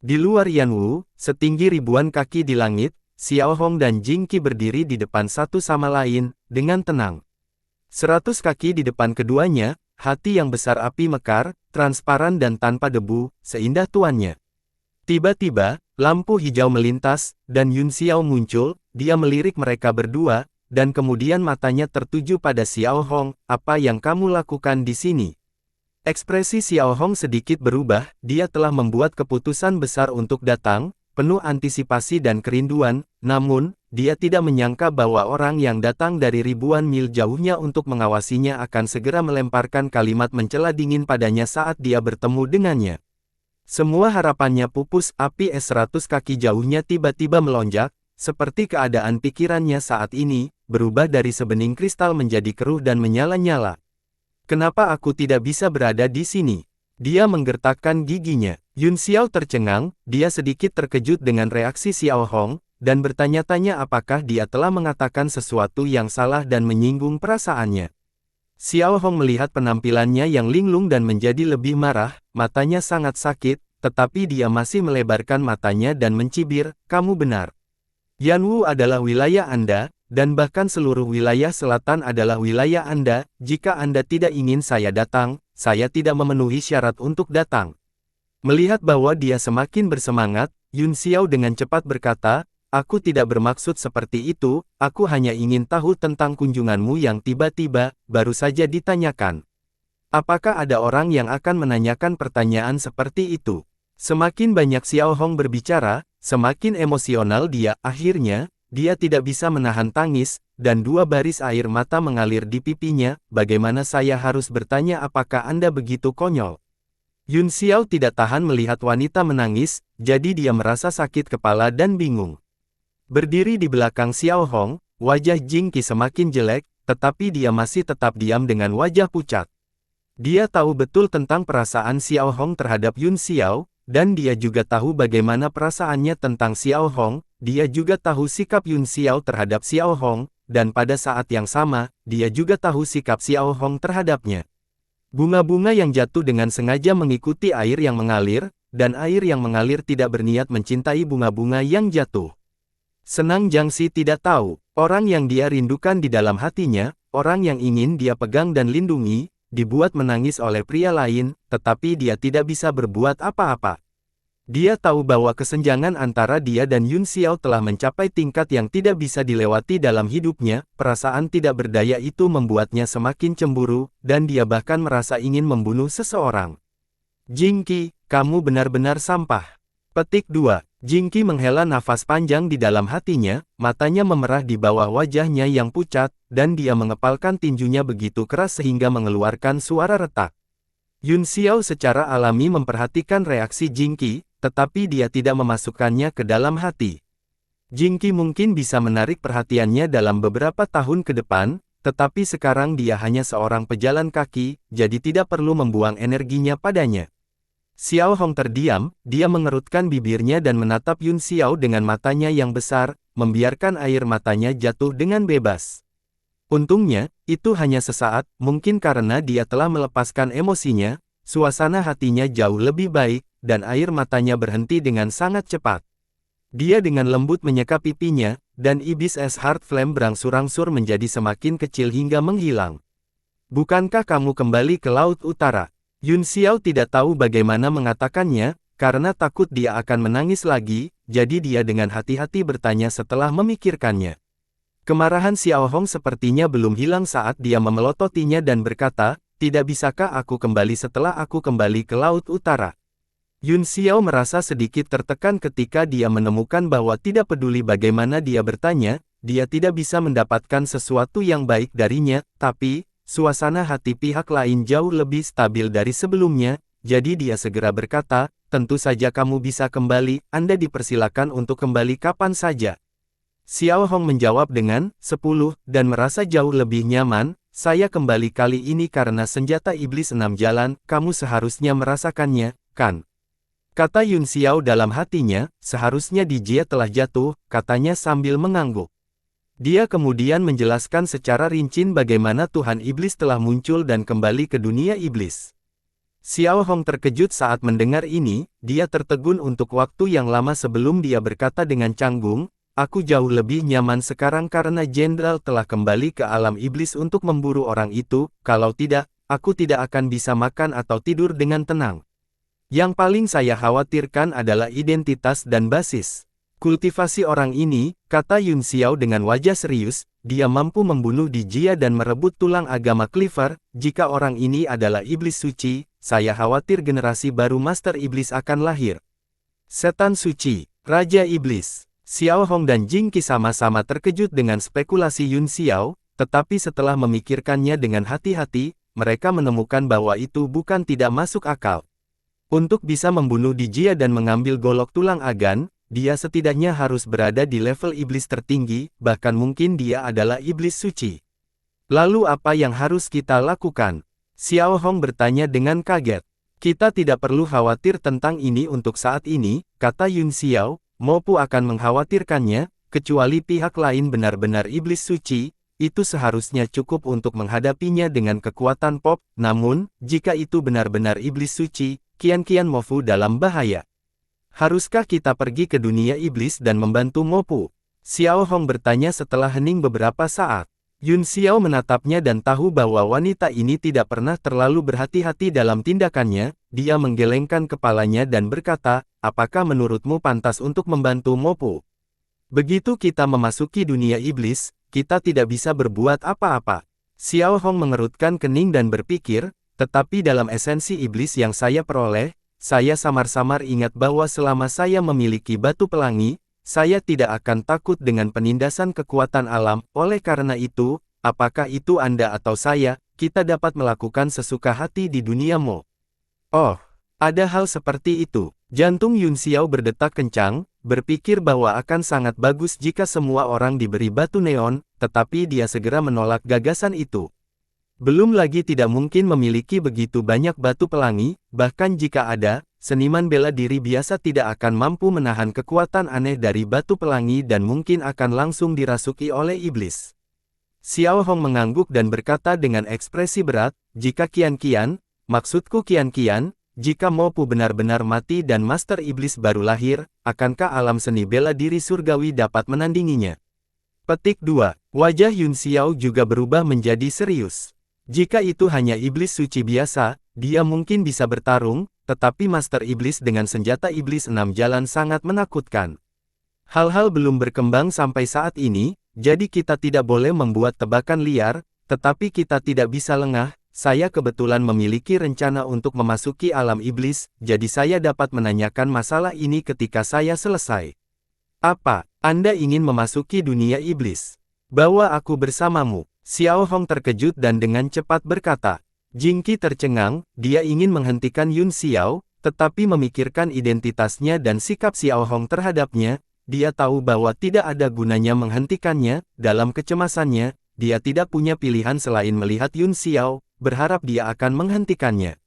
S1: Di luar Yanwu, setinggi ribuan kaki di langit, Xiao Hong dan Jing Qi berdiri di depan satu sama lain, dengan tenang. 100 kaki di depan keduanya, hati yang besar api mekar, transparan dan tanpa debu, seindah tuannya. Tiba-tiba, lampu hijau melintas, dan Yun Xiao muncul, dia melirik mereka berdua, dan kemudian matanya tertuju pada Xiao Hong. Apa yang kamu lakukan di sini? Ekspresi Xiao Hong sedikit berubah, dia telah membuat keputusan besar untuk datang, penuh antisipasi dan kerinduan, namun, dia tidak menyangka bahwa orang yang datang dari ribuan mil jauhnya untuk mengawasinya akan segera melemparkan kalimat mencela dingin padanya saat dia bertemu dengannya. Semua harapannya pupus, api es 100 kaki jauhnya tiba-tiba melonjak, seperti keadaan pikirannya saat ini, berubah dari sebening kristal menjadi keruh dan menyala-nyala. Kenapa aku tidak bisa berada di sini? Dia menggertakkan giginya. Yun Xiao tercengang, dia sedikit terkejut dengan reaksi Xiao Hong, dan bertanya-tanya apakah dia telah mengatakan sesuatu yang salah dan menyinggung perasaannya. Xiao Hong melihat penampilannya yang linglung dan menjadi lebih marah, matanya sangat sakit, tetapi dia masih melebarkan matanya dan mencibir, kamu benar. Yanwu adalah wilayah Anda, dan bahkan seluruh wilayah selatan adalah wilayah Anda. Jika Anda tidak ingin saya datang, saya tidak memenuhi syarat untuk datang. Melihat bahwa dia semakin bersemangat, Yun Xiao dengan cepat berkata, aku tidak bermaksud seperti itu, aku hanya ingin tahu tentang kunjunganmu yang tiba-tiba, baru saja ditanyakan. Apakah ada orang yang akan menanyakan pertanyaan seperti itu? Semakin banyak Xiao Hong berbicara, semakin emosional dia. Akhirnya, dia tidak bisa menahan tangis, dan 2 baris air mata mengalir di pipinya. Bagaimana saya harus bertanya apakah Anda begitu konyol? Yun Xiao tidak tahan melihat wanita menangis, jadi dia merasa sakit kepala dan bingung. Berdiri di belakang Xiao Hong, wajah Jing Qi semakin jelek, tetapi dia masih tetap diam dengan wajah pucat. Dia tahu betul tentang perasaan Xiao Hong terhadap Yun Xiao, dan dia juga tahu bagaimana perasaannya tentang Xiao Hong. Dia juga tahu sikap Yun Xiao terhadap Xiao Hong, dan pada saat yang sama, dia juga tahu sikap Xiao Hong terhadapnya. Bunga-bunga yang jatuh dengan sengaja mengikuti air yang mengalir, dan air yang mengalir tidak berniat mencintai bunga-bunga yang jatuh. Senang Jiangxi tidak tahu, orang yang dia rindukan di dalam hatinya, orang yang ingin dia pegang dan lindungi, dibuat menangis oleh pria lain, tetapi dia tidak bisa berbuat apa-apa. Dia tahu bahwa kesenjangan antara dia dan Yun Xiao telah mencapai tingkat yang tidak bisa dilewati dalam hidupnya. Perasaan tidak berdaya itu membuatnya semakin cemburu, dan dia bahkan merasa ingin membunuh seseorang. Jing Qi, kamu benar-benar sampah. Petik 2. Jing Qi menghela nafas panjang di dalam hatinya, matanya memerah di bawah wajahnya yang pucat, dan dia mengepalkan tinjunya begitu keras sehingga mengeluarkan suara retak. Yun Xiao secara alami memperhatikan reaksi Jing Qi, tetapi dia tidak memasukkannya ke dalam hati. Jing Qi mungkin bisa menarik perhatiannya dalam beberapa tahun ke depan, tetapi sekarang dia hanya seorang pejalan kaki, jadi tidak perlu membuang energinya padanya. Xiao Hong terdiam, dia mengerutkan bibirnya dan menatap Yun Xiao dengan matanya yang besar, membiarkan air matanya jatuh dengan bebas. Untungnya, itu hanya sesaat, mungkin karena dia telah melepaskan emosinya, suasana hatinya jauh lebih baik, dan air matanya berhenti dengan sangat cepat. Dia dengan lembut menyeka pipinya, dan iblis es Heart Flame berangsur-angsur menjadi semakin kecil hingga menghilang. Bukankah kamu kembali ke Laut Utara? Yun Xiao tidak tahu bagaimana mengatakannya, karena takut dia akan menangis lagi, jadi dia dengan hati-hati bertanya setelah memikirkannya. Kemarahan Xiao Hong sepertinya belum hilang saat dia memelototinya dan berkata, tidak bisakah aku kembali setelah aku kembali ke Laut Utara? Yun Xiao merasa sedikit tertekan ketika dia menemukan bahwa tidak peduli bagaimana dia bertanya, dia tidak bisa mendapatkan sesuatu yang baik darinya, tapi, suasana hati pihak lain jauh lebih stabil dari sebelumnya, jadi dia segera berkata, tentu saja kamu bisa kembali, Anda dipersilakan untuk kembali kapan saja. Xiao Hong menjawab dengan 10, dan merasa jauh lebih nyaman, saya kembali kali ini karena senjata iblis 6 jalan, kamu seharusnya merasakannya, kan? Kata Yun Xiao dalam hatinya, seharusnya Dijia telah jatuh, katanya sambil mengangguk. Dia kemudian menjelaskan secara rinci bagaimana Tuhan Iblis telah muncul dan kembali ke dunia iblis. Xiao Hong terkejut saat mendengar ini, dia tertegun untuk waktu yang lama sebelum dia berkata dengan canggung, aku jauh lebih nyaman sekarang karena Jenderal telah kembali ke alam iblis untuk memburu orang itu, kalau tidak, aku tidak akan bisa makan atau tidur dengan tenang. Yang paling saya khawatirkan adalah identitas dan basis kultivasi orang ini, kata Yun Xiao dengan wajah serius, dia mampu membunuh Dijia dan merebut tulang agama Cleaver, jika orang ini adalah iblis suci, saya khawatir generasi baru Master Iblis akan lahir. Setan suci, Raja Iblis. Xiao Hong dan Jing Qi sama-sama terkejut dengan spekulasi Yun Xiao, tetapi setelah memikirkannya dengan hati-hati, mereka menemukan bahwa itu bukan tidak masuk akal. Untuk bisa membunuh Dijia dan mengambil golok tulang agan, dia setidaknya harus berada di level iblis tertinggi, bahkan mungkin dia adalah iblis suci. Lalu apa yang harus kita lakukan? Xiao Hong bertanya dengan kaget. Kita tidak perlu khawatir tentang ini untuk saat ini, kata Yun Xiao, Mopu akan mengkhawatirkannya, kecuali pihak lain benar-benar iblis suci, itu seharusnya cukup untuk menghadapinya dengan kekuatan pop, namun, jika itu benar-benar iblis suci, Qian Mofu dalam bahaya. Haruskah kita pergi ke dunia iblis dan membantu Mopu? Xiao Hong bertanya setelah hening beberapa saat. Yun Xiao menatapnya dan tahu bahwa wanita ini tidak pernah terlalu berhati-hati dalam tindakannya, dia menggelengkan kepalanya dan berkata, apakah menurutmu pantas untuk membantu Mopu? Begitu kita memasuki dunia iblis, kita tidak bisa berbuat apa-apa. Xiao Hong mengerutkan kening dan berpikir, tetapi dalam esensi iblis yang saya peroleh, saya samar-samar ingat bahwa selama saya memiliki batu pelangi, saya tidak akan takut dengan penindasan kekuatan alam, oleh karena itu, apakah itu Anda atau saya, kita dapat melakukan sesuka hati di dunia Mo. Oh, ada hal seperti itu. Jantung Yun Xiao berdetak kencang, berpikir bahwa akan sangat bagus jika semua orang diberi batu neon, tetapi dia segera menolak gagasan itu. Belum lagi tidak mungkin memiliki begitu banyak batu pelangi, bahkan jika ada, seniman bela diri biasa tidak akan mampu menahan kekuatan aneh dari batu pelangi dan mungkin akan langsung dirasuki oleh iblis. Xiao Hong mengangguk dan berkata dengan ekspresi berat, jika Qian, maksudku Qian, jika Mopu benar-benar mati dan Master Iblis baru lahir, akankah alam seni bela diri surgawi dapat menandinginya? Petik 2. Wajah Yun Xiao juga berubah menjadi serius. Jika itu hanya iblis suci biasa, dia mungkin bisa bertarung, tetapi Master Iblis dengan senjata iblis 6 jalan sangat menakutkan. Hal-hal belum berkembang sampai saat ini, jadi kita tidak boleh membuat tebakan liar, tetapi kita tidak bisa lengah. Saya kebetulan memiliki rencana untuk memasuki alam iblis, jadi saya dapat menanyakan masalah ini ketika saya selesai. Apa, Anda ingin memasuki dunia iblis? Bawa aku bersamamu. Xiao Hong terkejut dan dengan cepat berkata. Jing Qi tercengang, dia ingin menghentikan Yun Xiao, tetapi memikirkan identitasnya dan sikap Xiao Hong terhadapnya, dia tahu bahwa tidak ada gunanya menghentikannya. Dalam kecemasannya, dia tidak punya pilihan selain melihat Yun Xiao, berharap dia akan menghentikannya.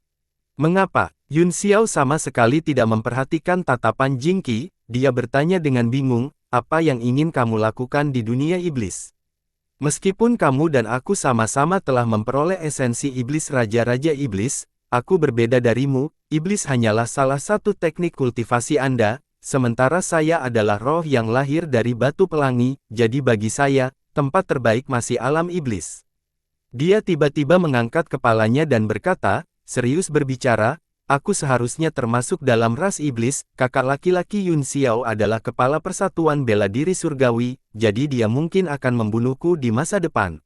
S1: Mengapa? Yun Xiao sama sekali tidak memperhatikan tatapan Jing Qi, dia bertanya dengan bingung, apa yang ingin kamu lakukan di dunia iblis? Meskipun kamu dan aku sama-sama telah memperoleh esensi iblis raja-raja iblis, aku berbeda darimu, iblis hanyalah salah satu teknik kultivasi Anda, sementara saya adalah roh yang lahir dari batu pelangi, jadi bagi saya, tempat terbaik masih alam iblis. Dia tiba-tiba mengangkat kepalanya dan berkata, serius berbicara, aku seharusnya termasuk dalam ras iblis. Kakak laki-laki Yun Xiao adalah kepala persatuan bela diri surgawi, jadi dia mungkin akan membunuhku di masa depan.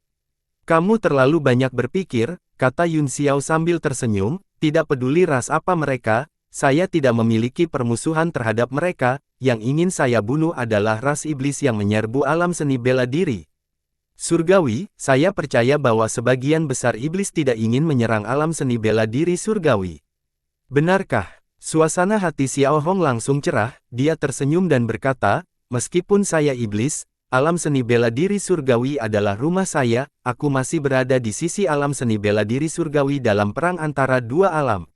S1: Kamu terlalu banyak berpikir, kata Yun Xiao sambil tersenyum, tidak peduli ras apa mereka, saya tidak memiliki permusuhan terhadap mereka, yang ingin saya bunuh adalah ras iblis yang menyerbu alam seni bela diri. Surgawi, saya percaya bahwa sebagian besar iblis tidak ingin menyerang alam seni bela diri surgawi. Benarkah? Suasana hati Xiao Hong langsung cerah, dia tersenyum dan berkata, meskipun saya iblis, alam seni bela diri surgawi adalah rumah saya, aku masih berada di sisi alam seni bela diri surgawi dalam perang antara dua alam.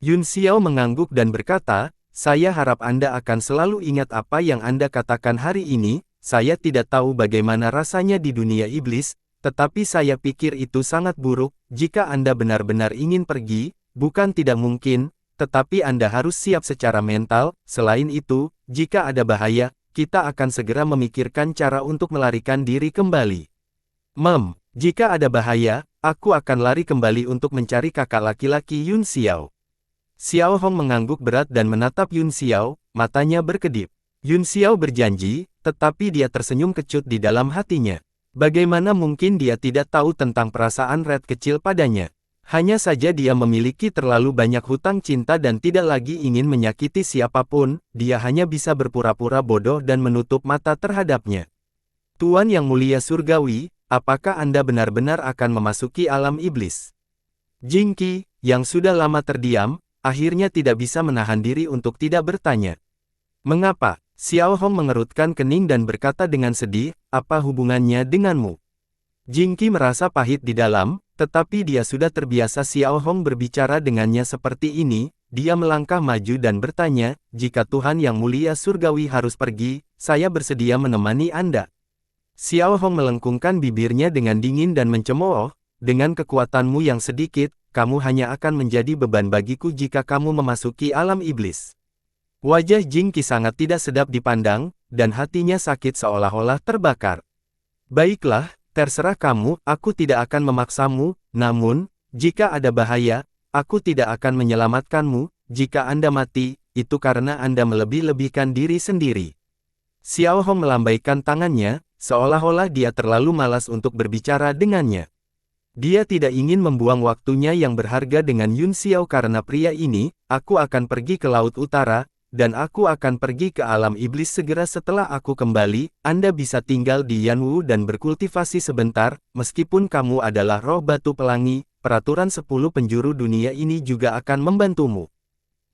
S1: Yun Xiao mengangguk dan berkata, saya harap Anda akan selalu ingat apa yang Anda katakan hari ini, saya tidak tahu bagaimana rasanya di dunia iblis, tetapi saya pikir itu sangat buruk, jika Anda benar-benar ingin pergi, bukan tidak mungkin, tetapi Anda harus siap secara mental, selain itu, jika ada bahaya, kita akan segera memikirkan cara untuk melarikan diri kembali. Jika ada bahaya, aku akan lari kembali untuk mencari kakak laki-laki Yun Xiao. Xiao Hong mengangguk berat dan menatap Yun Xiao, matanya berkedip. Yun Xiao berjanji, tetapi dia tersenyum kecut di dalam hatinya. Bagaimana mungkin dia tidak tahu tentang perasaan Red kecil padanya? Hanya saja dia memiliki terlalu banyak hutang cinta dan tidak lagi ingin menyakiti siapapun, dia hanya bisa berpura-pura bodoh dan menutup mata terhadapnya. Tuan yang mulia surgawi, apakah Anda benar-benar akan memasuki alam iblis? Jing Qi, yang sudah lama terdiam, akhirnya tidak bisa menahan diri untuk tidak bertanya. Mengapa? Xiao Hong mengerutkan kening dan berkata dengan sedih, apa hubungannya denganmu? Jing Qi merasa pahit di dalam, tetapi dia sudah terbiasa Xiao Hong berbicara dengannya seperti ini, dia melangkah maju dan bertanya, jika Tuhan yang mulia surgawi harus pergi, saya bersedia menemani Anda. Xiao Hong melengkungkan bibirnya dengan dingin dan mencemooh, dengan kekuatanmu yang sedikit, kamu hanya akan menjadi beban bagiku jika kamu memasuki alam iblis. Wajah Jing Qi sangat tidak sedap dipandang, dan hatinya sakit seolah-olah terbakar. Baiklah, terserah kamu, aku tidak akan memaksamu, namun, jika ada bahaya, aku tidak akan menyelamatkanmu, jika Anda mati, itu karena Anda melebih-lebihkan diri sendiri. Xiao Hong melambaikan tangannya, seolah-olah dia terlalu malas untuk berbicara dengannya. Dia tidak ingin membuang waktunya yang berharga dengan Yun Xiao karena pria ini, aku akan pergi ke Laut Utara, dan aku akan pergi ke alam iblis segera setelah aku kembali, Anda bisa tinggal di Yanwu dan berkultivasi sebentar, meskipun kamu adalah roh batu pelangi, peraturan 10 penjuru dunia ini juga akan membantumu.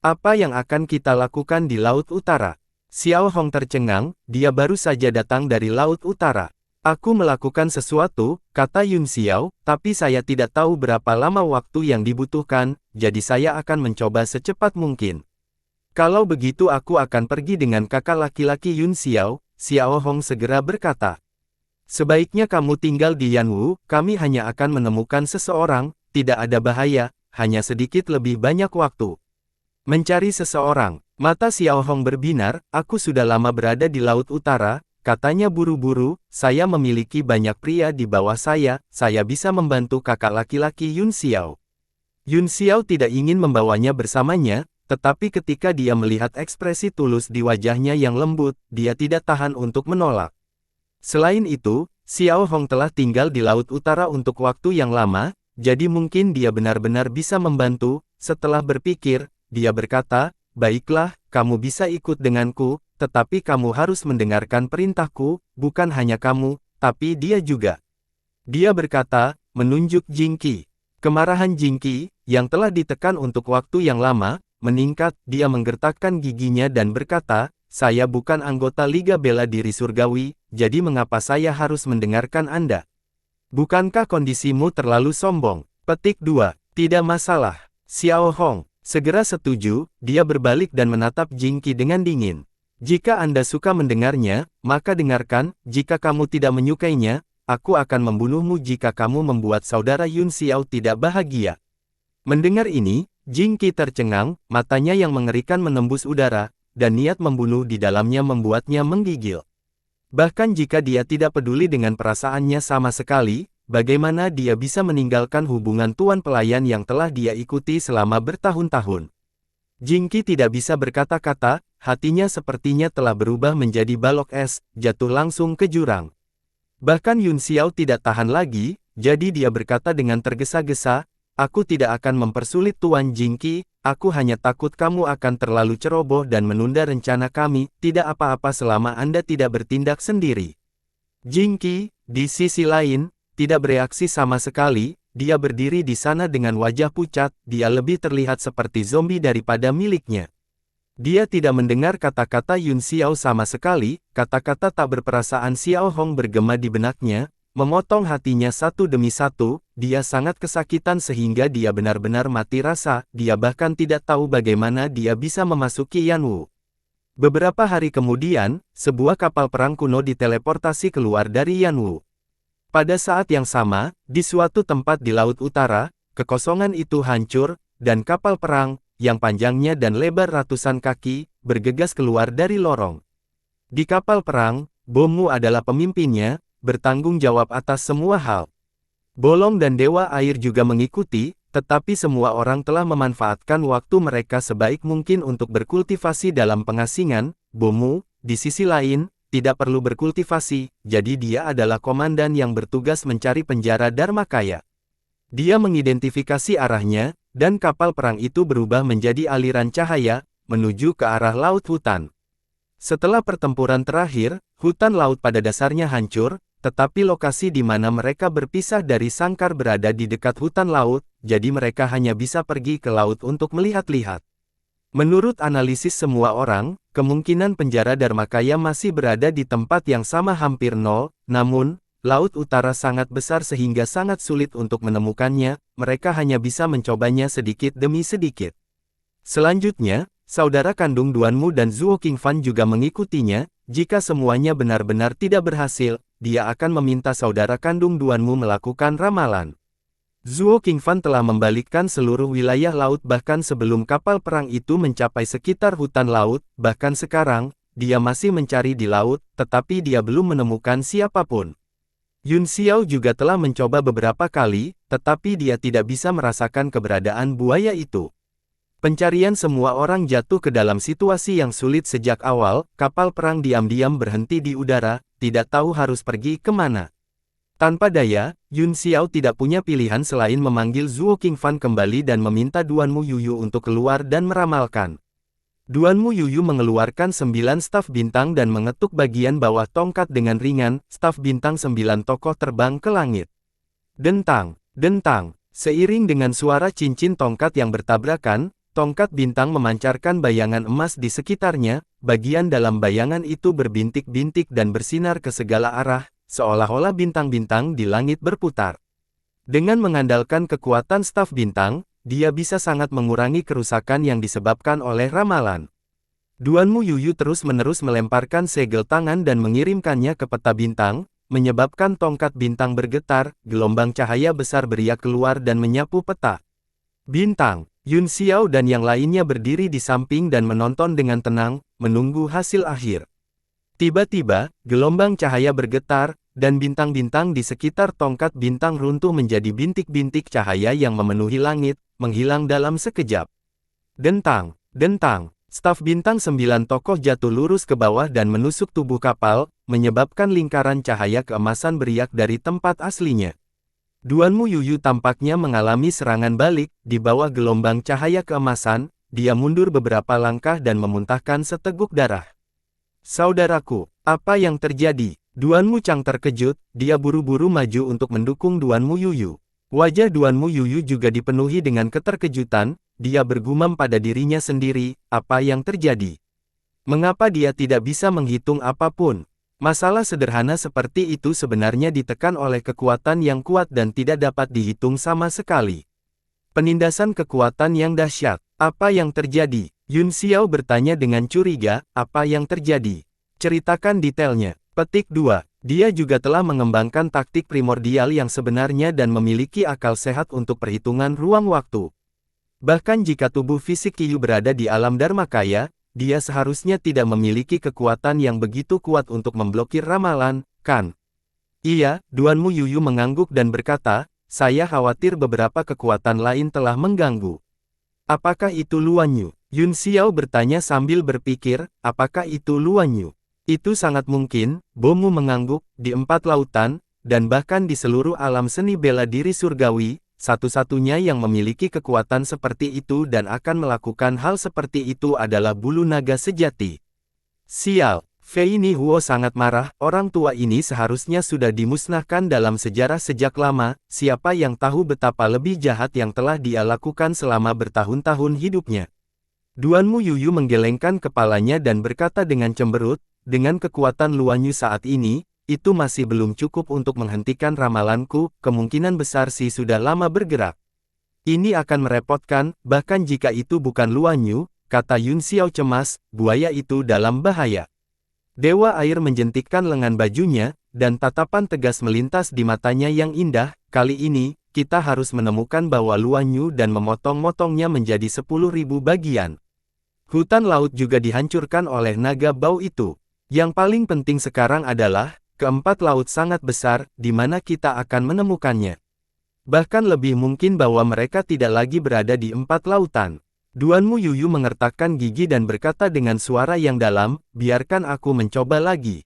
S1: Apa yang akan kita lakukan di Laut Utara? Xiao Hong tercengang, dia baru saja datang dari Laut Utara. Aku melakukan sesuatu, kata Yun Xiao, tapi saya tidak tahu berapa lama waktu yang dibutuhkan, jadi saya akan mencoba secepat mungkin. Kalau begitu aku akan pergi dengan kakak laki-laki Yun Xiao, Xiao Hong segera berkata. Sebaiknya kamu tinggal di Yanwu, kami hanya akan menemukan seseorang, tidak ada bahaya, hanya sedikit lebih banyak waktu. Mencari seseorang, mata Xiao Hong berbinar, aku sudah lama berada di Laut Utara, katanya buru-buru, saya memiliki banyak pria di bawah saya bisa membantu kakak laki-laki Yun Xiao. Yun Xiao tidak ingin membawanya bersamanya, tetapi ketika dia melihat ekspresi tulus di wajahnya yang lembut, dia tidak tahan untuk menolak. Selain itu, Xiao Hong telah tinggal di Laut Utara untuk waktu yang lama, jadi mungkin dia benar-benar bisa membantu. Setelah berpikir, dia berkata, baiklah, kamu bisa ikut denganku, tetapi kamu harus mendengarkan perintahku, bukan hanya kamu, tapi dia juga. Dia berkata, menunjuk Jing Qi. Kemarahan Jing Qi, yang telah ditekan untuk waktu yang lama, meningkat, dia menggertakkan giginya dan berkata, saya bukan anggota Liga Bela Diri Surgawi, jadi mengapa saya harus mendengarkan Anda? Bukankah kondisimu terlalu sombong? Petik 2. Tidak masalah. Xiao Hong segera setuju, dia berbalik dan menatap Jing Qi dengan dingin. Jika Anda suka mendengarnya, maka dengarkan, jika kamu tidak menyukainya, aku akan membunuhmu jika kamu membuat saudara Yun Xiao tidak bahagia. Mendengar ini, Jing Qi tercengang, matanya yang mengerikan menembus udara, dan niat membunuh di dalamnya membuatnya menggigil. Bahkan jika dia tidak peduli dengan perasaannya sama sekali, bagaimana dia bisa meninggalkan hubungan tuan pelayan yang telah dia ikuti selama bertahun-tahun? Jingqi tidak bisa berkata-kata, hatinya sepertinya telah berubah menjadi balok es, jatuh langsung ke jurang. Bahkan Yun Xiao tidak tahan lagi, jadi dia berkata dengan tergesa-gesa, "Aku tidak akan mempersulit Tuan Jingqi, aku hanya takut kamu akan terlalu ceroboh dan menunda rencana kami, tidak apa-apa selama Anda tidak bertindak sendiri." Jingqi, di sisi lain, tidak bereaksi sama sekali, dia berdiri di sana dengan wajah pucat, dia lebih terlihat seperti zombie daripada miliknya. Dia tidak mendengar kata-kata Yun Xiao sama sekali, kata-kata tak berperasaan Xiao Hong bergema di benaknya, memotong hatinya satu demi satu, dia sangat kesakitan sehingga dia benar-benar mati rasa, dia bahkan tidak tahu bagaimana dia bisa memasuki Yanwu. Beberapa hari kemudian, sebuah kapal perang kuno diteleportasi keluar dari Yanwu. Pada saat yang sama, di suatu tempat di Laut Utara, kekosongan itu hancur, dan kapal perang, yang panjangnya dan lebar ratusan kaki, bergegas keluar dari lorong. Di kapal perang, Bomu adalah pemimpinnya, bertanggung jawab atas semua hal. Bolong dan Dewa Air juga mengikuti, tetapi semua orang telah memanfaatkan waktu mereka sebaik mungkin untuk berkultivasi dalam pengasingan. Bomu, di sisi lain, tidak perlu berkultivasi, jadi dia adalah komandan yang bertugas mencari penjara Dharmakaya. Dia mengidentifikasi arahnya, dan kapal perang itu berubah menjadi aliran cahaya, menuju ke arah laut hutan. Setelah pertempuran terakhir, hutan laut pada dasarnya hancur, tetapi lokasi di mana mereka berpisah dari sangkar berada di dekat hutan laut, jadi mereka hanya bisa pergi ke laut untuk melihat-lihat. Menurut analisis semua orang, kemungkinan penjara Dharmakaya masih berada di tempat yang sama hampir nol, namun, Laut Utara sangat besar sehingga sangat sulit untuk menemukannya, mereka hanya bisa mencobanya sedikit demi sedikit. Selanjutnya, saudara kandung Duanmu dan Zuo Qingfan juga mengikutinya, jika semuanya benar-benar tidak berhasil, dia akan meminta saudara kandung Duanmu melakukan ramalan. Zuo Qingfan telah membalikkan seluruh wilayah laut bahkan sebelum kapal perang itu mencapai sekitar hutan laut, bahkan sekarang, dia masih mencari di laut, tetapi dia belum menemukan siapapun. Yun Xiao juga telah mencoba beberapa kali, tetapi dia tidak bisa merasakan keberadaan buaya itu. Pencarian semua orang jatuh ke dalam situasi yang sulit sejak awal, kapal perang diam-diam berhenti di udara, tidak tahu harus pergi kemana. Tanpa daya, Yun Xiao tidak punya pilihan selain memanggil Zuo Qingfan kembali dan meminta Duanmu Yuyu untuk keluar dan meramalkan. Duanmu Yuyu mengeluarkan 9 staf bintang dan mengetuk bagian bawah tongkat dengan ringan, staf bintang 9 tokoh terbang ke langit. Dentang, dentang, seiring dengan suara cincin tongkat yang bertabrakan, tongkat bintang memancarkan bayangan emas di sekitarnya, bagian dalam bayangan itu berbintik-bintik dan bersinar ke segala arah, seolah-olah bintang-bintang di langit berputar. Dengan mengandalkan kekuatan staf bintang, dia bisa sangat mengurangi kerusakan yang disebabkan oleh ramalan. Duanmu Yuyu terus-menerus melemparkan segel tangan dan mengirimkannya ke peta bintang, menyebabkan tongkat bintang bergetar, gelombang cahaya besar beriak keluar dan menyapu peta. Bintang, Yun Xiao dan yang lainnya berdiri di samping dan menonton dengan tenang, menunggu hasil akhir. Tiba-tiba, gelombang cahaya bergetar, dan bintang-bintang di sekitar tongkat bintang runtuh menjadi bintik-bintik cahaya yang memenuhi langit, menghilang dalam sekejap. Dentang, dentang, staf bintang 9 tokoh jatuh lurus ke bawah dan menusuk tubuh kapal, menyebabkan lingkaran cahaya keemasan beriak dari tempat aslinya. Duanmu Yuyu tampaknya mengalami serangan balik, di bawah gelombang cahaya keemasan, dia mundur beberapa langkah dan memuntahkan seteguk darah. Saudaraku, apa yang terjadi? Duanmu Chang terkejut, dia buru-buru maju untuk mendukung Duanmu Yuyu. Wajah Duanmu Yuyu juga dipenuhi dengan keterkejutan, dia bergumam pada dirinya sendiri, apa yang terjadi? Mengapa dia tidak bisa menghitung apapun? Masalah sederhana seperti itu sebenarnya ditekan oleh kekuatan yang kuat dan tidak dapat dihitung sama sekali. Penindasan kekuatan yang dahsyat, apa yang terjadi? Yun Xiao bertanya dengan curiga, apa yang terjadi? Ceritakan detailnya. Petik 2. Dia juga telah mengembangkan taktik primordial yang sebenarnya dan memiliki akal sehat untuk perhitungan ruang waktu. Bahkan jika tubuh fisik Qiyu berada di alam Dharmakaya, dia seharusnya tidak memiliki kekuatan yang begitu kuat untuk memblokir ramalan, kan? Iya, Duanmu Yuyu mengangguk dan berkata, saya khawatir beberapa kekuatan lain telah mengganggu. Apakah itu Luan Yu? Yun Xiao bertanya sambil berpikir, apakah itu Luan Yu? Itu sangat mungkin, Bomu mengangguk, di 4 lautan, dan bahkan di seluruh alam seni bela diri surgawi, satu-satunya yang memiliki kekuatan seperti itu dan akan melakukan hal seperti itu adalah bulu naga sejati. Sial! Fei Nihuo sangat marah, orang tua ini seharusnya sudah dimusnahkan dalam sejarah sejak lama, siapa yang tahu betapa lebih jahat yang telah dia lakukan selama bertahun-tahun hidupnya. Duanmu Yuyu menggelengkan kepalanya dan berkata dengan cemberut, dengan kekuatan Luan Yu saat ini, itu masih belum cukup untuk menghentikan ramalanku, kemungkinan besar Si sudah lama bergerak. Ini akan merepotkan, bahkan jika itu bukan Luan Yu, kata Yun Xiao cemas, buaya itu dalam bahaya. Dewa air menjentikkan lengan bajunya, dan tatapan tegas melintas di matanya yang indah, kali ini, kita harus menemukan bahwa Luan Yu dan memotong-motongnya menjadi 10.000 bagian. Hutan laut juga dihancurkan oleh naga bau itu. Yang paling penting sekarang adalah, keempat laut sangat besar, di mana kita akan menemukannya. Bahkan lebih mungkin bahwa mereka tidak lagi berada di 4 lautan. Duanmu Yuyu mengertakkan gigi dan berkata dengan suara yang dalam, biarkan aku mencoba lagi.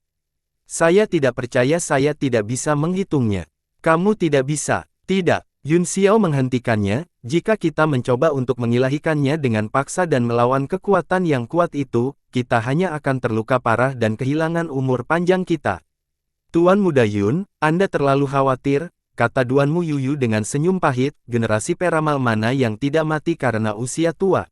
S1: Saya tidak percaya saya tidak bisa menghitungnya. Kamu tidak bisa. Tidak. Yun Xiao menghentikannya, jika kita mencoba untuk mengilahikannya dengan paksa dan melawan kekuatan yang kuat itu, kita hanya akan terluka parah dan kehilangan umur panjang kita. Tuan Muda Yun, Anda terlalu khawatir, kata Duanmu Yuyu dengan senyum pahit, generasi peramal mana yang tidak mati karena usia tua.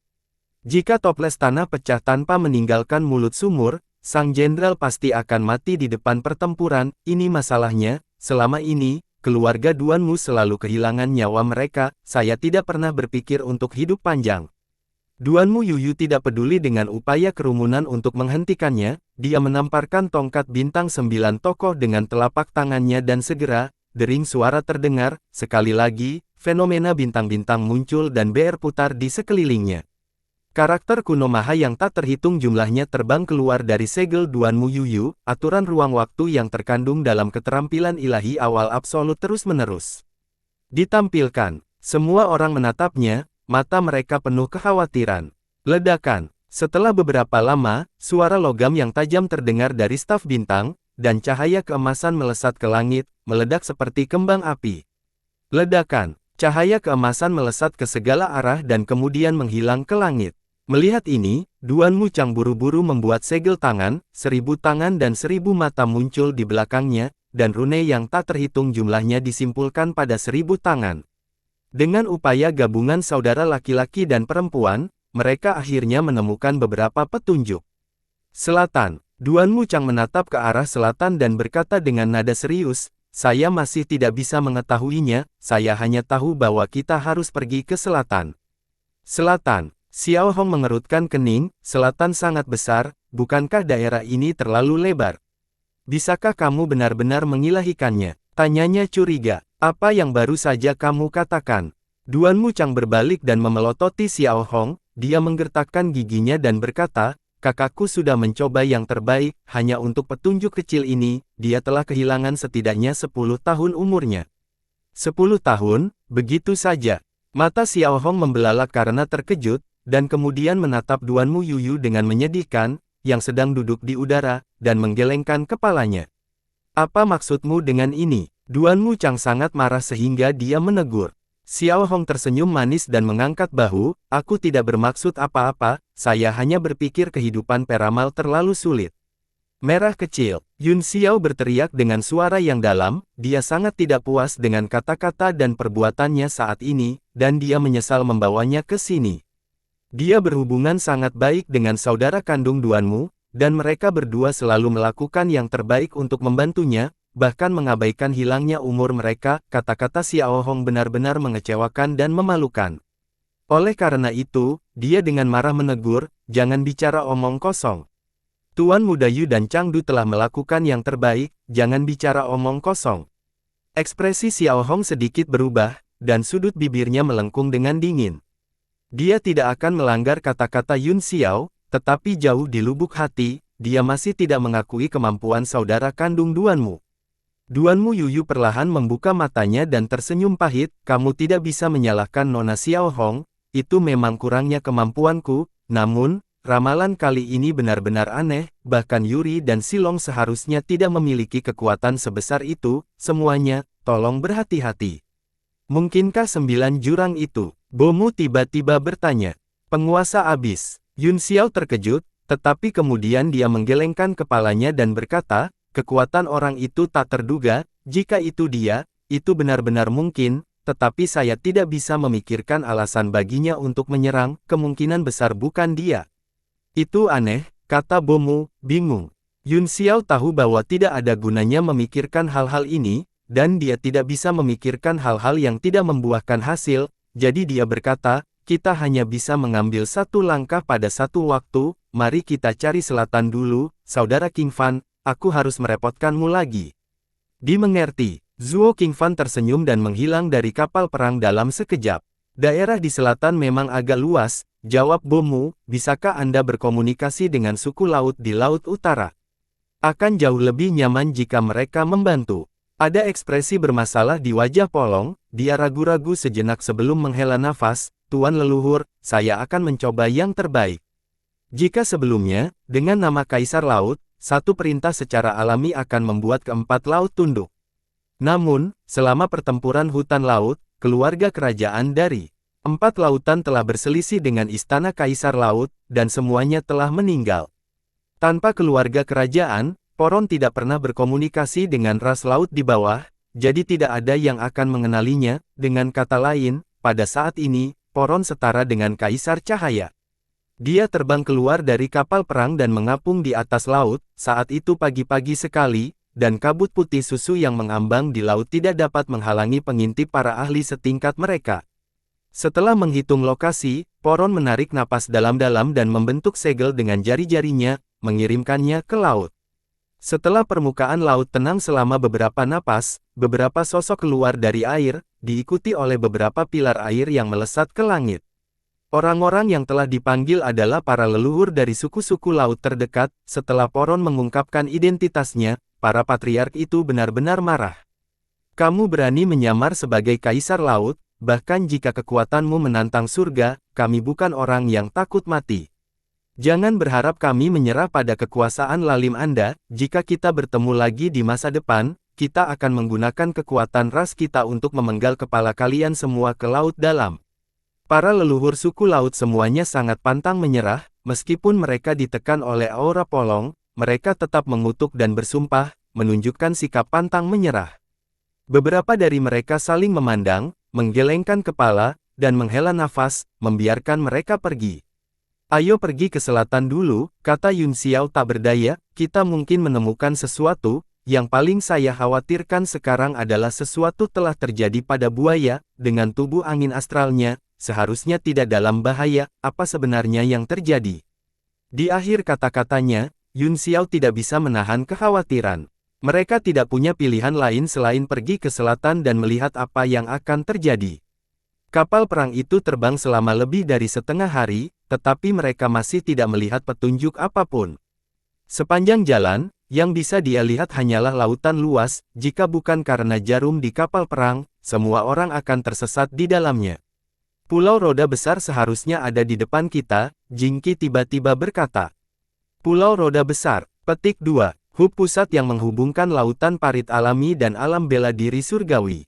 S1: Jika toples tanah pecah tanpa meninggalkan mulut sumur, sang jenderal pasti akan mati di depan pertempuran, ini masalahnya, selama ini, keluarga Duanmu selalu kehilangan nyawa mereka, saya tidak pernah berpikir untuk hidup panjang. Duanmu Yuyu tidak peduli dengan upaya kerumunan untuk menghentikannya, dia menamparkan tongkat bintang 9 tokoh dengan telapak tangannya dan segera, dering suara terdengar, sekali lagi, fenomena bintang-bintang muncul dan berputar di sekelilingnya. Karakter kuno maha yang tak terhitung jumlahnya terbang keluar dari segel Duanmu Yuyu, aturan ruang waktu yang terkandung dalam keterampilan ilahi awal absolut terus-menerus ditampilkan. Semua orang menatapnya, mata mereka penuh kekhawatiran. Ledakan. Setelah beberapa lama, suara logam yang tajam terdengar dari staf bintang, dan cahaya keemasan melesat ke langit, meledak seperti kembang api. Ledakan. Cahaya keemasan melesat ke segala arah dan kemudian menghilang ke langit. Melihat ini, Duanmu Chang buru-buru membuat segel tangan, 1000 tangan dan 1000 mata muncul di belakangnya, dan rune yang tak terhitung jumlahnya disimpulkan pada 1000 tangan. Dengan upaya gabungan saudara laki-laki dan perempuan, mereka akhirnya menemukan beberapa petunjuk. Selatan. Duanmu Chang menatap ke arah selatan dan berkata dengan nada serius, saya masih tidak bisa mengetahuinya, saya hanya tahu bahwa kita harus pergi ke selatan. Selatan. Xiao Hong mengerutkan kening, selatan sangat besar, bukankah daerah ini terlalu lebar? Bisakah kamu benar-benar mengilahikannya? Tanyanya curiga. Apa yang baru saja kamu katakan? Duanmu Chang berbalik dan memelototi Xiao Hong, dia menggertakkan giginya dan berkata, kakakku sudah mencoba yang terbaik, hanya untuk petunjuk kecil ini, dia telah kehilangan setidaknya 10 tahun umurnya. 10 tahun, begitu saja. Mata Xiao Hong membelalak karena terkejut, dan kemudian menatap Duanmu Yuyu dengan menyedihkan, yang sedang duduk di udara, dan menggelengkan kepalanya. Apa maksudmu dengan ini? Duanmu Chang sangat marah sehingga dia menegur. Xiao Hong tersenyum manis dan mengangkat bahu, aku tidak bermaksud apa-apa, saya hanya berpikir kehidupan peramal terlalu sulit. Merah kecil, Yun Xiao berteriak dengan suara yang dalam, dia sangat tidak puas dengan kata-kata dan perbuatannya saat ini, dan dia menyesal membawanya ke sini. Dia berhubungan sangat baik dengan saudara kandung Duanmu, dan mereka berdua selalu melakukan yang terbaik untuk membantunya, bahkan mengabaikan hilangnya umur mereka. Kata-kata Xiao Hong benar-benar mengecewakan dan memalukan. Oleh karena itu, dia dengan marah menegur, jangan bicara omong kosong. Tuan Muda Yu dan Changdu telah melakukan yang terbaik, jangan bicara omong kosong. Ekspresi Xiao Hong sedikit berubah, dan sudut bibirnya melengkung dengan dingin. Dia tidak akan melanggar kata-kata Yun Xiao, tetapi jauh di lubuk hati, dia masih tidak mengakui kemampuan saudara kandung Duanmu. Duanmu Yuyu perlahan membuka matanya dan tersenyum pahit, kamu tidak bisa menyalahkan Nona Xiao Hong, itu memang kurangnya kemampuanku, namun, ramalan kali ini benar-benar aneh, bahkan Yuri dan Silong seharusnya tidak memiliki kekuatan sebesar itu, semuanya, tolong berhati-hati. Mungkinkah 9 jurang itu? Bomu tiba-tiba bertanya. Penguasa abis. Yun Xiao terkejut, tetapi kemudian dia menggelengkan kepalanya dan berkata, kekuatan orang itu tak terduga, jika itu dia, itu benar-benar mungkin, tetapi saya tidak bisa memikirkan alasan baginya untuk menyerang, kemungkinan besar bukan dia. Itu aneh, kata Bomu, bingung. Yun Xiao tahu bahwa tidak ada gunanya memikirkan hal-hal ini, dan dia tidak bisa memikirkan hal-hal yang tidak membuahkan hasil, jadi dia berkata, kita hanya bisa mengambil satu langkah pada satu waktu, mari kita cari selatan dulu, saudara King Fan, aku harus merepotkanmu lagi. Dimengerti, Zuo King Fan tersenyum dan menghilang dari kapal perang dalam sekejap. Daerah di selatan memang agak luas, jawab Bomu, bisakah Anda berkomunikasi dengan suku laut di Laut Utara? Akan jauh lebih nyaman jika mereka membantu. Ada ekspresi bermasalah di wajah Polong, dia ragu-ragu sejenak sebelum menghela nafas, Tuan Leluhur, saya akan mencoba yang terbaik. Jika sebelumnya, dengan nama Kaisar Laut, satu perintah secara alami akan membuat keempat laut tunduk. Namun, selama pertempuran hutan laut, keluarga kerajaan dari 4 lautan telah berselisih dengan istana Kaisar Laut, dan semuanya telah meninggal. Tanpa keluarga kerajaan, Poron tidak pernah berkomunikasi dengan ras laut di bawah, jadi tidak ada yang akan mengenalinya, dengan kata lain, pada saat ini, Poron setara dengan Kaisar Cahaya. Dia terbang keluar dari kapal perang dan mengapung di atas laut, saat itu pagi-pagi sekali, dan kabut putih susu yang mengambang di laut tidak dapat menghalangi pengintip para ahli setingkat mereka. Setelah menghitung lokasi, Poron menarik napas dalam-dalam dan membentuk segel dengan jari-jarinya, mengirimkannya ke laut. Setelah permukaan laut tenang selama beberapa napas, beberapa sosok keluar dari air, diikuti oleh beberapa pilar air yang melesat ke langit. Orang-orang yang telah dipanggil adalah para leluhur dari suku-suku laut terdekat. Setelah Poron mengungkapkan identitasnya, para patriark itu benar-benar marah. Kamu berani menyamar sebagai Kaisar Laut, bahkan jika kekuatanmu menantang surga, kami bukan orang yang takut mati. Jangan berharap kami menyerah pada kekuasaan lalim Anda, jika kita bertemu lagi di masa depan, kita akan menggunakan kekuatan ras kita untuk memenggal kepala kalian semua ke laut dalam. Para leluhur suku laut semuanya sangat pantang menyerah, meskipun mereka ditekan oleh aura Polong, mereka tetap mengutuk dan bersumpah, menunjukkan sikap pantang menyerah. Beberapa dari mereka saling memandang, menggelengkan kepala, dan menghela nafas, membiarkan mereka pergi. Ayo pergi ke selatan dulu, kata Yun Xiao tak berdaya, kita mungkin menemukan sesuatu, yang paling saya khawatirkan sekarang adalah sesuatu telah terjadi pada buaya, dengan tubuh angin astralnya, seharusnya tidak dalam bahaya, apa sebenarnya yang terjadi? Di akhir kata-katanya, Yun Xiao tidak bisa menahan kekhawatiran. Mereka tidak punya pilihan lain selain pergi ke selatan dan melihat apa yang akan terjadi. Kapal perang itu terbang selama lebih dari setengah hari, tetapi mereka masih tidak melihat petunjuk apapun. Sepanjang jalan, yang bisa dia lihat hanyalah lautan luas, jika bukan karena jarum di kapal perang, semua orang akan tersesat di dalamnya. Pulau Roda Besar seharusnya ada di depan kita, Jingqi tiba-tiba berkata. Pulau Roda Besar, petik 2, hub pusat yang menghubungkan lautan parit alami dan alam bela diri surgawi.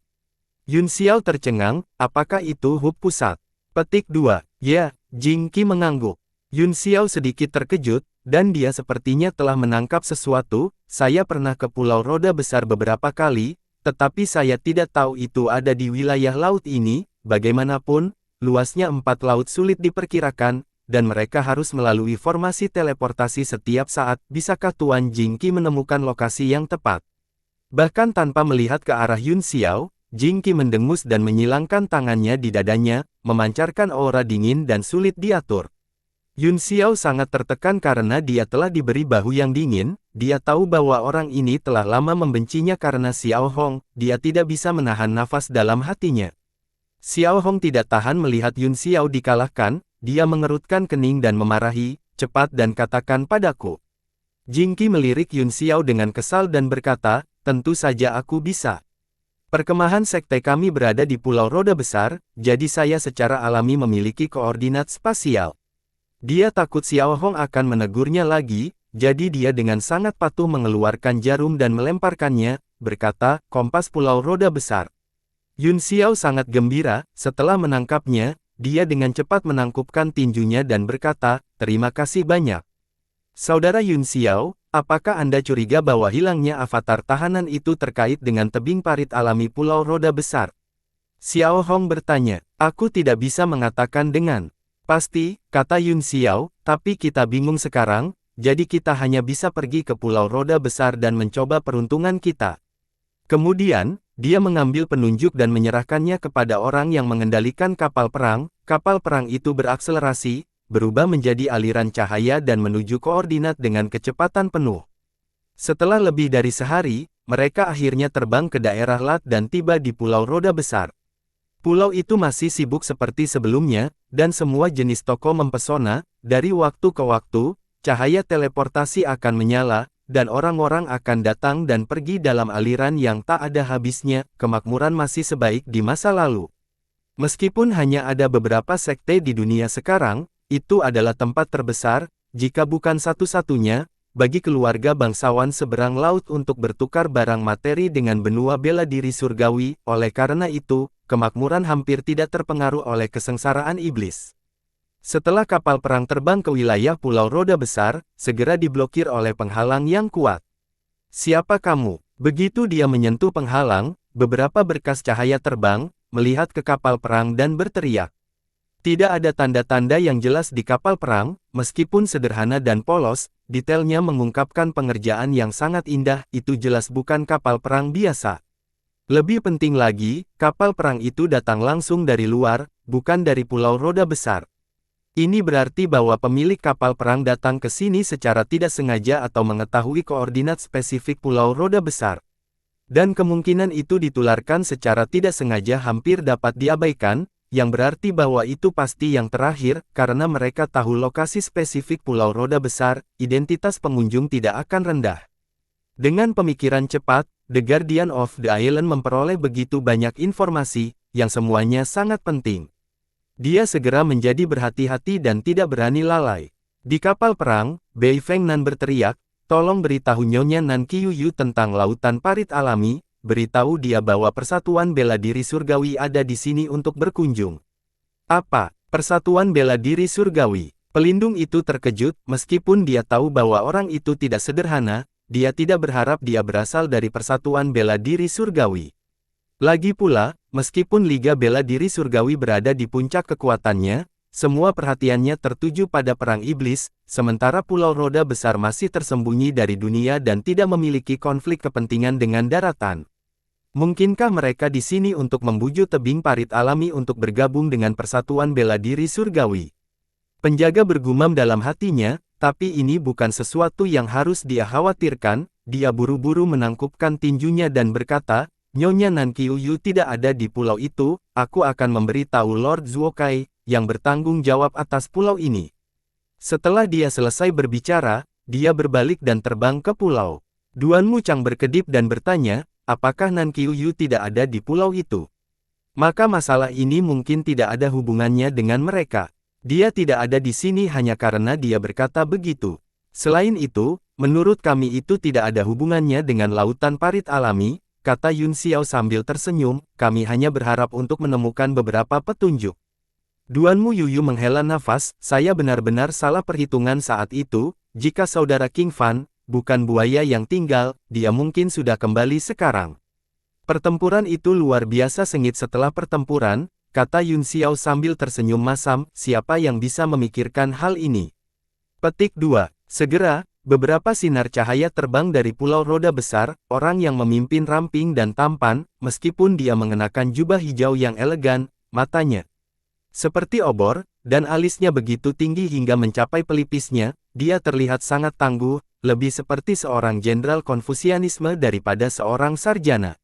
S1: Yun Xiao tercengang, apakah itu hub pusat? Petik 2, ya, Jingqi mengangguk. Yun Xiao sedikit terkejut, dan dia sepertinya telah menangkap sesuatu, saya pernah ke Pulau Roda Besar beberapa kali, tetapi saya tidak tahu itu ada di wilayah laut ini, bagaimanapun, luasnya 4 laut sulit diperkirakan, dan mereka harus melalui formasi teleportasi setiap saat, bisakah Tuan Jingqi menemukan lokasi yang tepat? Bahkan tanpa melihat ke arah Yun Xiao, Jingqi mendengus dan menyilangkan tangannya di dadanya, memancarkan aura dingin dan sulit diatur. Yun Xiao sangat tertekan karena dia telah diberi bahu yang dingin, dia tahu bahwa orang ini telah lama membencinya karena Xiao Hong, dia tidak bisa menahan nafas dalam hatinya. Xiao Hong tidak tahan melihat Yun Xiao dikalahkan, dia mengerutkan kening dan memarahi, cepat dan katakan padaku. Jingqi melirik Yun Xiao dengan kesal dan berkata, tentu saja aku bisa. Perkemahan sekte kami berada di Pulau Roda Besar, jadi saya secara alami memiliki koordinat spasial. Dia takut Xiao Hong akan menegurnya lagi, jadi dia dengan sangat patuh mengeluarkan jarum dan melemparkannya, berkata, kompas Pulau Roda Besar. Yun Xiao sangat gembira, setelah menangkapnya, dia dengan cepat menangkupkan tinjunya dan berkata, terima kasih banyak. Saudara Yun Xiao, apakah Anda curiga bahwa hilangnya avatar tahanan itu terkait dengan tebing parit alami Pulau Roda Besar? Xiao Hong bertanya, aku tidak bisa mengatakan dengan pasti, kata Yun Xiao, tapi kita bingung sekarang, jadi kita hanya bisa pergi ke Pulau Roda Besar dan mencoba peruntungan kita. Kemudian, dia mengambil penunjuk dan menyerahkannya kepada orang yang mengendalikan kapal perang itu berakselerasi, berubah menjadi aliran cahaya dan menuju koordinat dengan kecepatan penuh. Setelah lebih dari sehari, mereka akhirnya terbang ke daerah Lat dan tiba di Pulau Roda Besar. Pulau itu masih sibuk seperti sebelumnya, dan semua jenis toko mempesona. Dari waktu ke waktu, cahaya teleportasi akan menyala, dan orang-orang akan datang dan pergi dalam aliran yang tak ada habisnya. Kemakmuran masih sebaik di masa lalu. Meskipun hanya ada beberapa sekte di dunia sekarang, itu adalah tempat terbesar, jika bukan satu-satunya, bagi keluarga bangsawan seberang laut untuk bertukar barang materi dengan benua bela diri surgawi. Oleh karena itu, kemakmuran hampir tidak terpengaruh oleh kesengsaraan iblis. Setelah kapal perang terbang ke wilayah Pulau Roda Besar, segera diblokir oleh penghalang yang kuat. Siapa kamu? Begitu dia menyentuh penghalang, beberapa berkas cahaya terbang, melihat ke kapal perang dan berteriak. Tidak ada tanda-tanda yang jelas di kapal perang, meskipun sederhana dan polos, detailnya mengungkapkan pengerjaan yang sangat indah. Itu jelas bukan kapal perang biasa. Lebih penting lagi, kapal perang itu datang langsung dari luar, bukan dari Pulau Roda Besar. Ini berarti bahwa pemilik kapal perang datang ke sini secara tidak sengaja atau mengetahui koordinat spesifik Pulau Roda Besar. Dan kemungkinan itu ditularkan secara tidak sengaja hampir dapat diabaikan, yang berarti bahwa itu pasti yang terakhir, karena mereka tahu lokasi spesifik Pulau Roda Besar, identitas pengunjung tidak akan rendah. Dengan pemikiran cepat, The Guardian of the Island memperoleh begitu banyak informasi, yang semuanya sangat penting. Dia segera menjadi berhati-hati dan tidak berani lalai. Di kapal perang, Bei Feng Nan berteriak, tolong beritahu Nyonya Nan Qiuyu tentang lautan parit alami, beritahu dia bahwa Persatuan Bela Diri Surgawi ada di sini untuk berkunjung. Apa? Persatuan Bela Diri Surgawi? Pelindung itu terkejut, meskipun dia tahu bahwa orang itu tidak sederhana, dia tidak berharap dia berasal dari Persatuan Bela Diri Surgawi. Lagi pula, meskipun Liga Bela Diri Surgawi berada di puncak kekuatannya, semua perhatiannya tertuju pada perang iblis, sementara Pulau Roda Besar masih tersembunyi dari dunia dan tidak memiliki konflik kepentingan dengan daratan. Mungkinkah mereka di sini untuk membujuk tebing parit alami untuk bergabung dengan Persatuan Bela Diri Surgawi? Penjaga bergumam dalam hatinya, tapi ini bukan sesuatu yang harus dia khawatirkan. Dia buru-buru menangkupkan tinjunya dan berkata, Nyonya Nan Qiuyu tidak ada di pulau itu, aku akan memberitahu Lord Zuokai, yang bertanggung jawab atas pulau ini. Setelah dia selesai berbicara, dia berbalik dan terbang ke pulau. Duan Muchang berkedip dan bertanya, apakah Nan Qiuyu tidak ada di pulau itu? Maka masalah ini mungkin tidak ada hubungannya dengan mereka. Dia tidak ada di sini hanya karena dia berkata begitu. Selain itu, menurut kami itu tidak ada hubungannya dengan lautan parit alami, kata Yun Xiao sambil tersenyum, kami hanya berharap untuk menemukan beberapa petunjuk. Duan Mu Yuyu menghela nafas, saya benar-benar salah perhitungan saat itu, jika saudara King Fan, bukan buaya yang tinggal, dia mungkin sudah kembali sekarang. Pertempuran itu luar biasa sengit setelah pertempuran, kata Yun Xiao sambil tersenyum masam, siapa yang bisa memikirkan hal ini? Petik 2. Segera, beberapa sinar cahaya terbang dari Pulau Roda Besar, orang yang memimpin ramping dan tampan, meskipun dia mengenakan jubah hijau yang elegan, matanya seperti obor, dan alisnya begitu tinggi hingga mencapai pelipisnya, dia terlihat sangat tangguh, lebih seperti seorang jenderal Konfusianisme daripada seorang sarjana.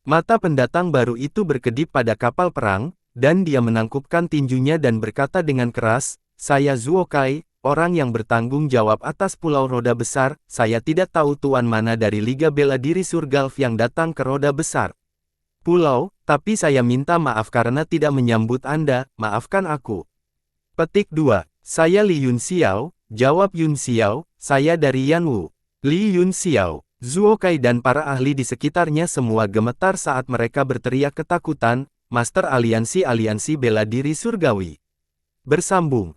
S1: Mata pendatang baru itu berkedip pada kapal perang, dan dia menangkupkan tinjunya dan berkata dengan keras, saya Zuokai, orang yang bertanggung jawab atas Pulau Roda Besar, saya tidak tahu tuan mana dari Liga Bela Diri Surgalv yang datang ke Roda Besar. Pulau, tapi saya minta maaf karena tidak menyambut Anda, maafkan aku. Petik 2. Saya Li Yun Xiao, jawab Yun Xiao, saya dari Yanwu. Li Yun Xiao, Zuo Kai dan para ahli di sekitarnya semua gemetar saat mereka berteriak ketakutan, Master Aliansi Bela Diri Surgawi. Bersambung.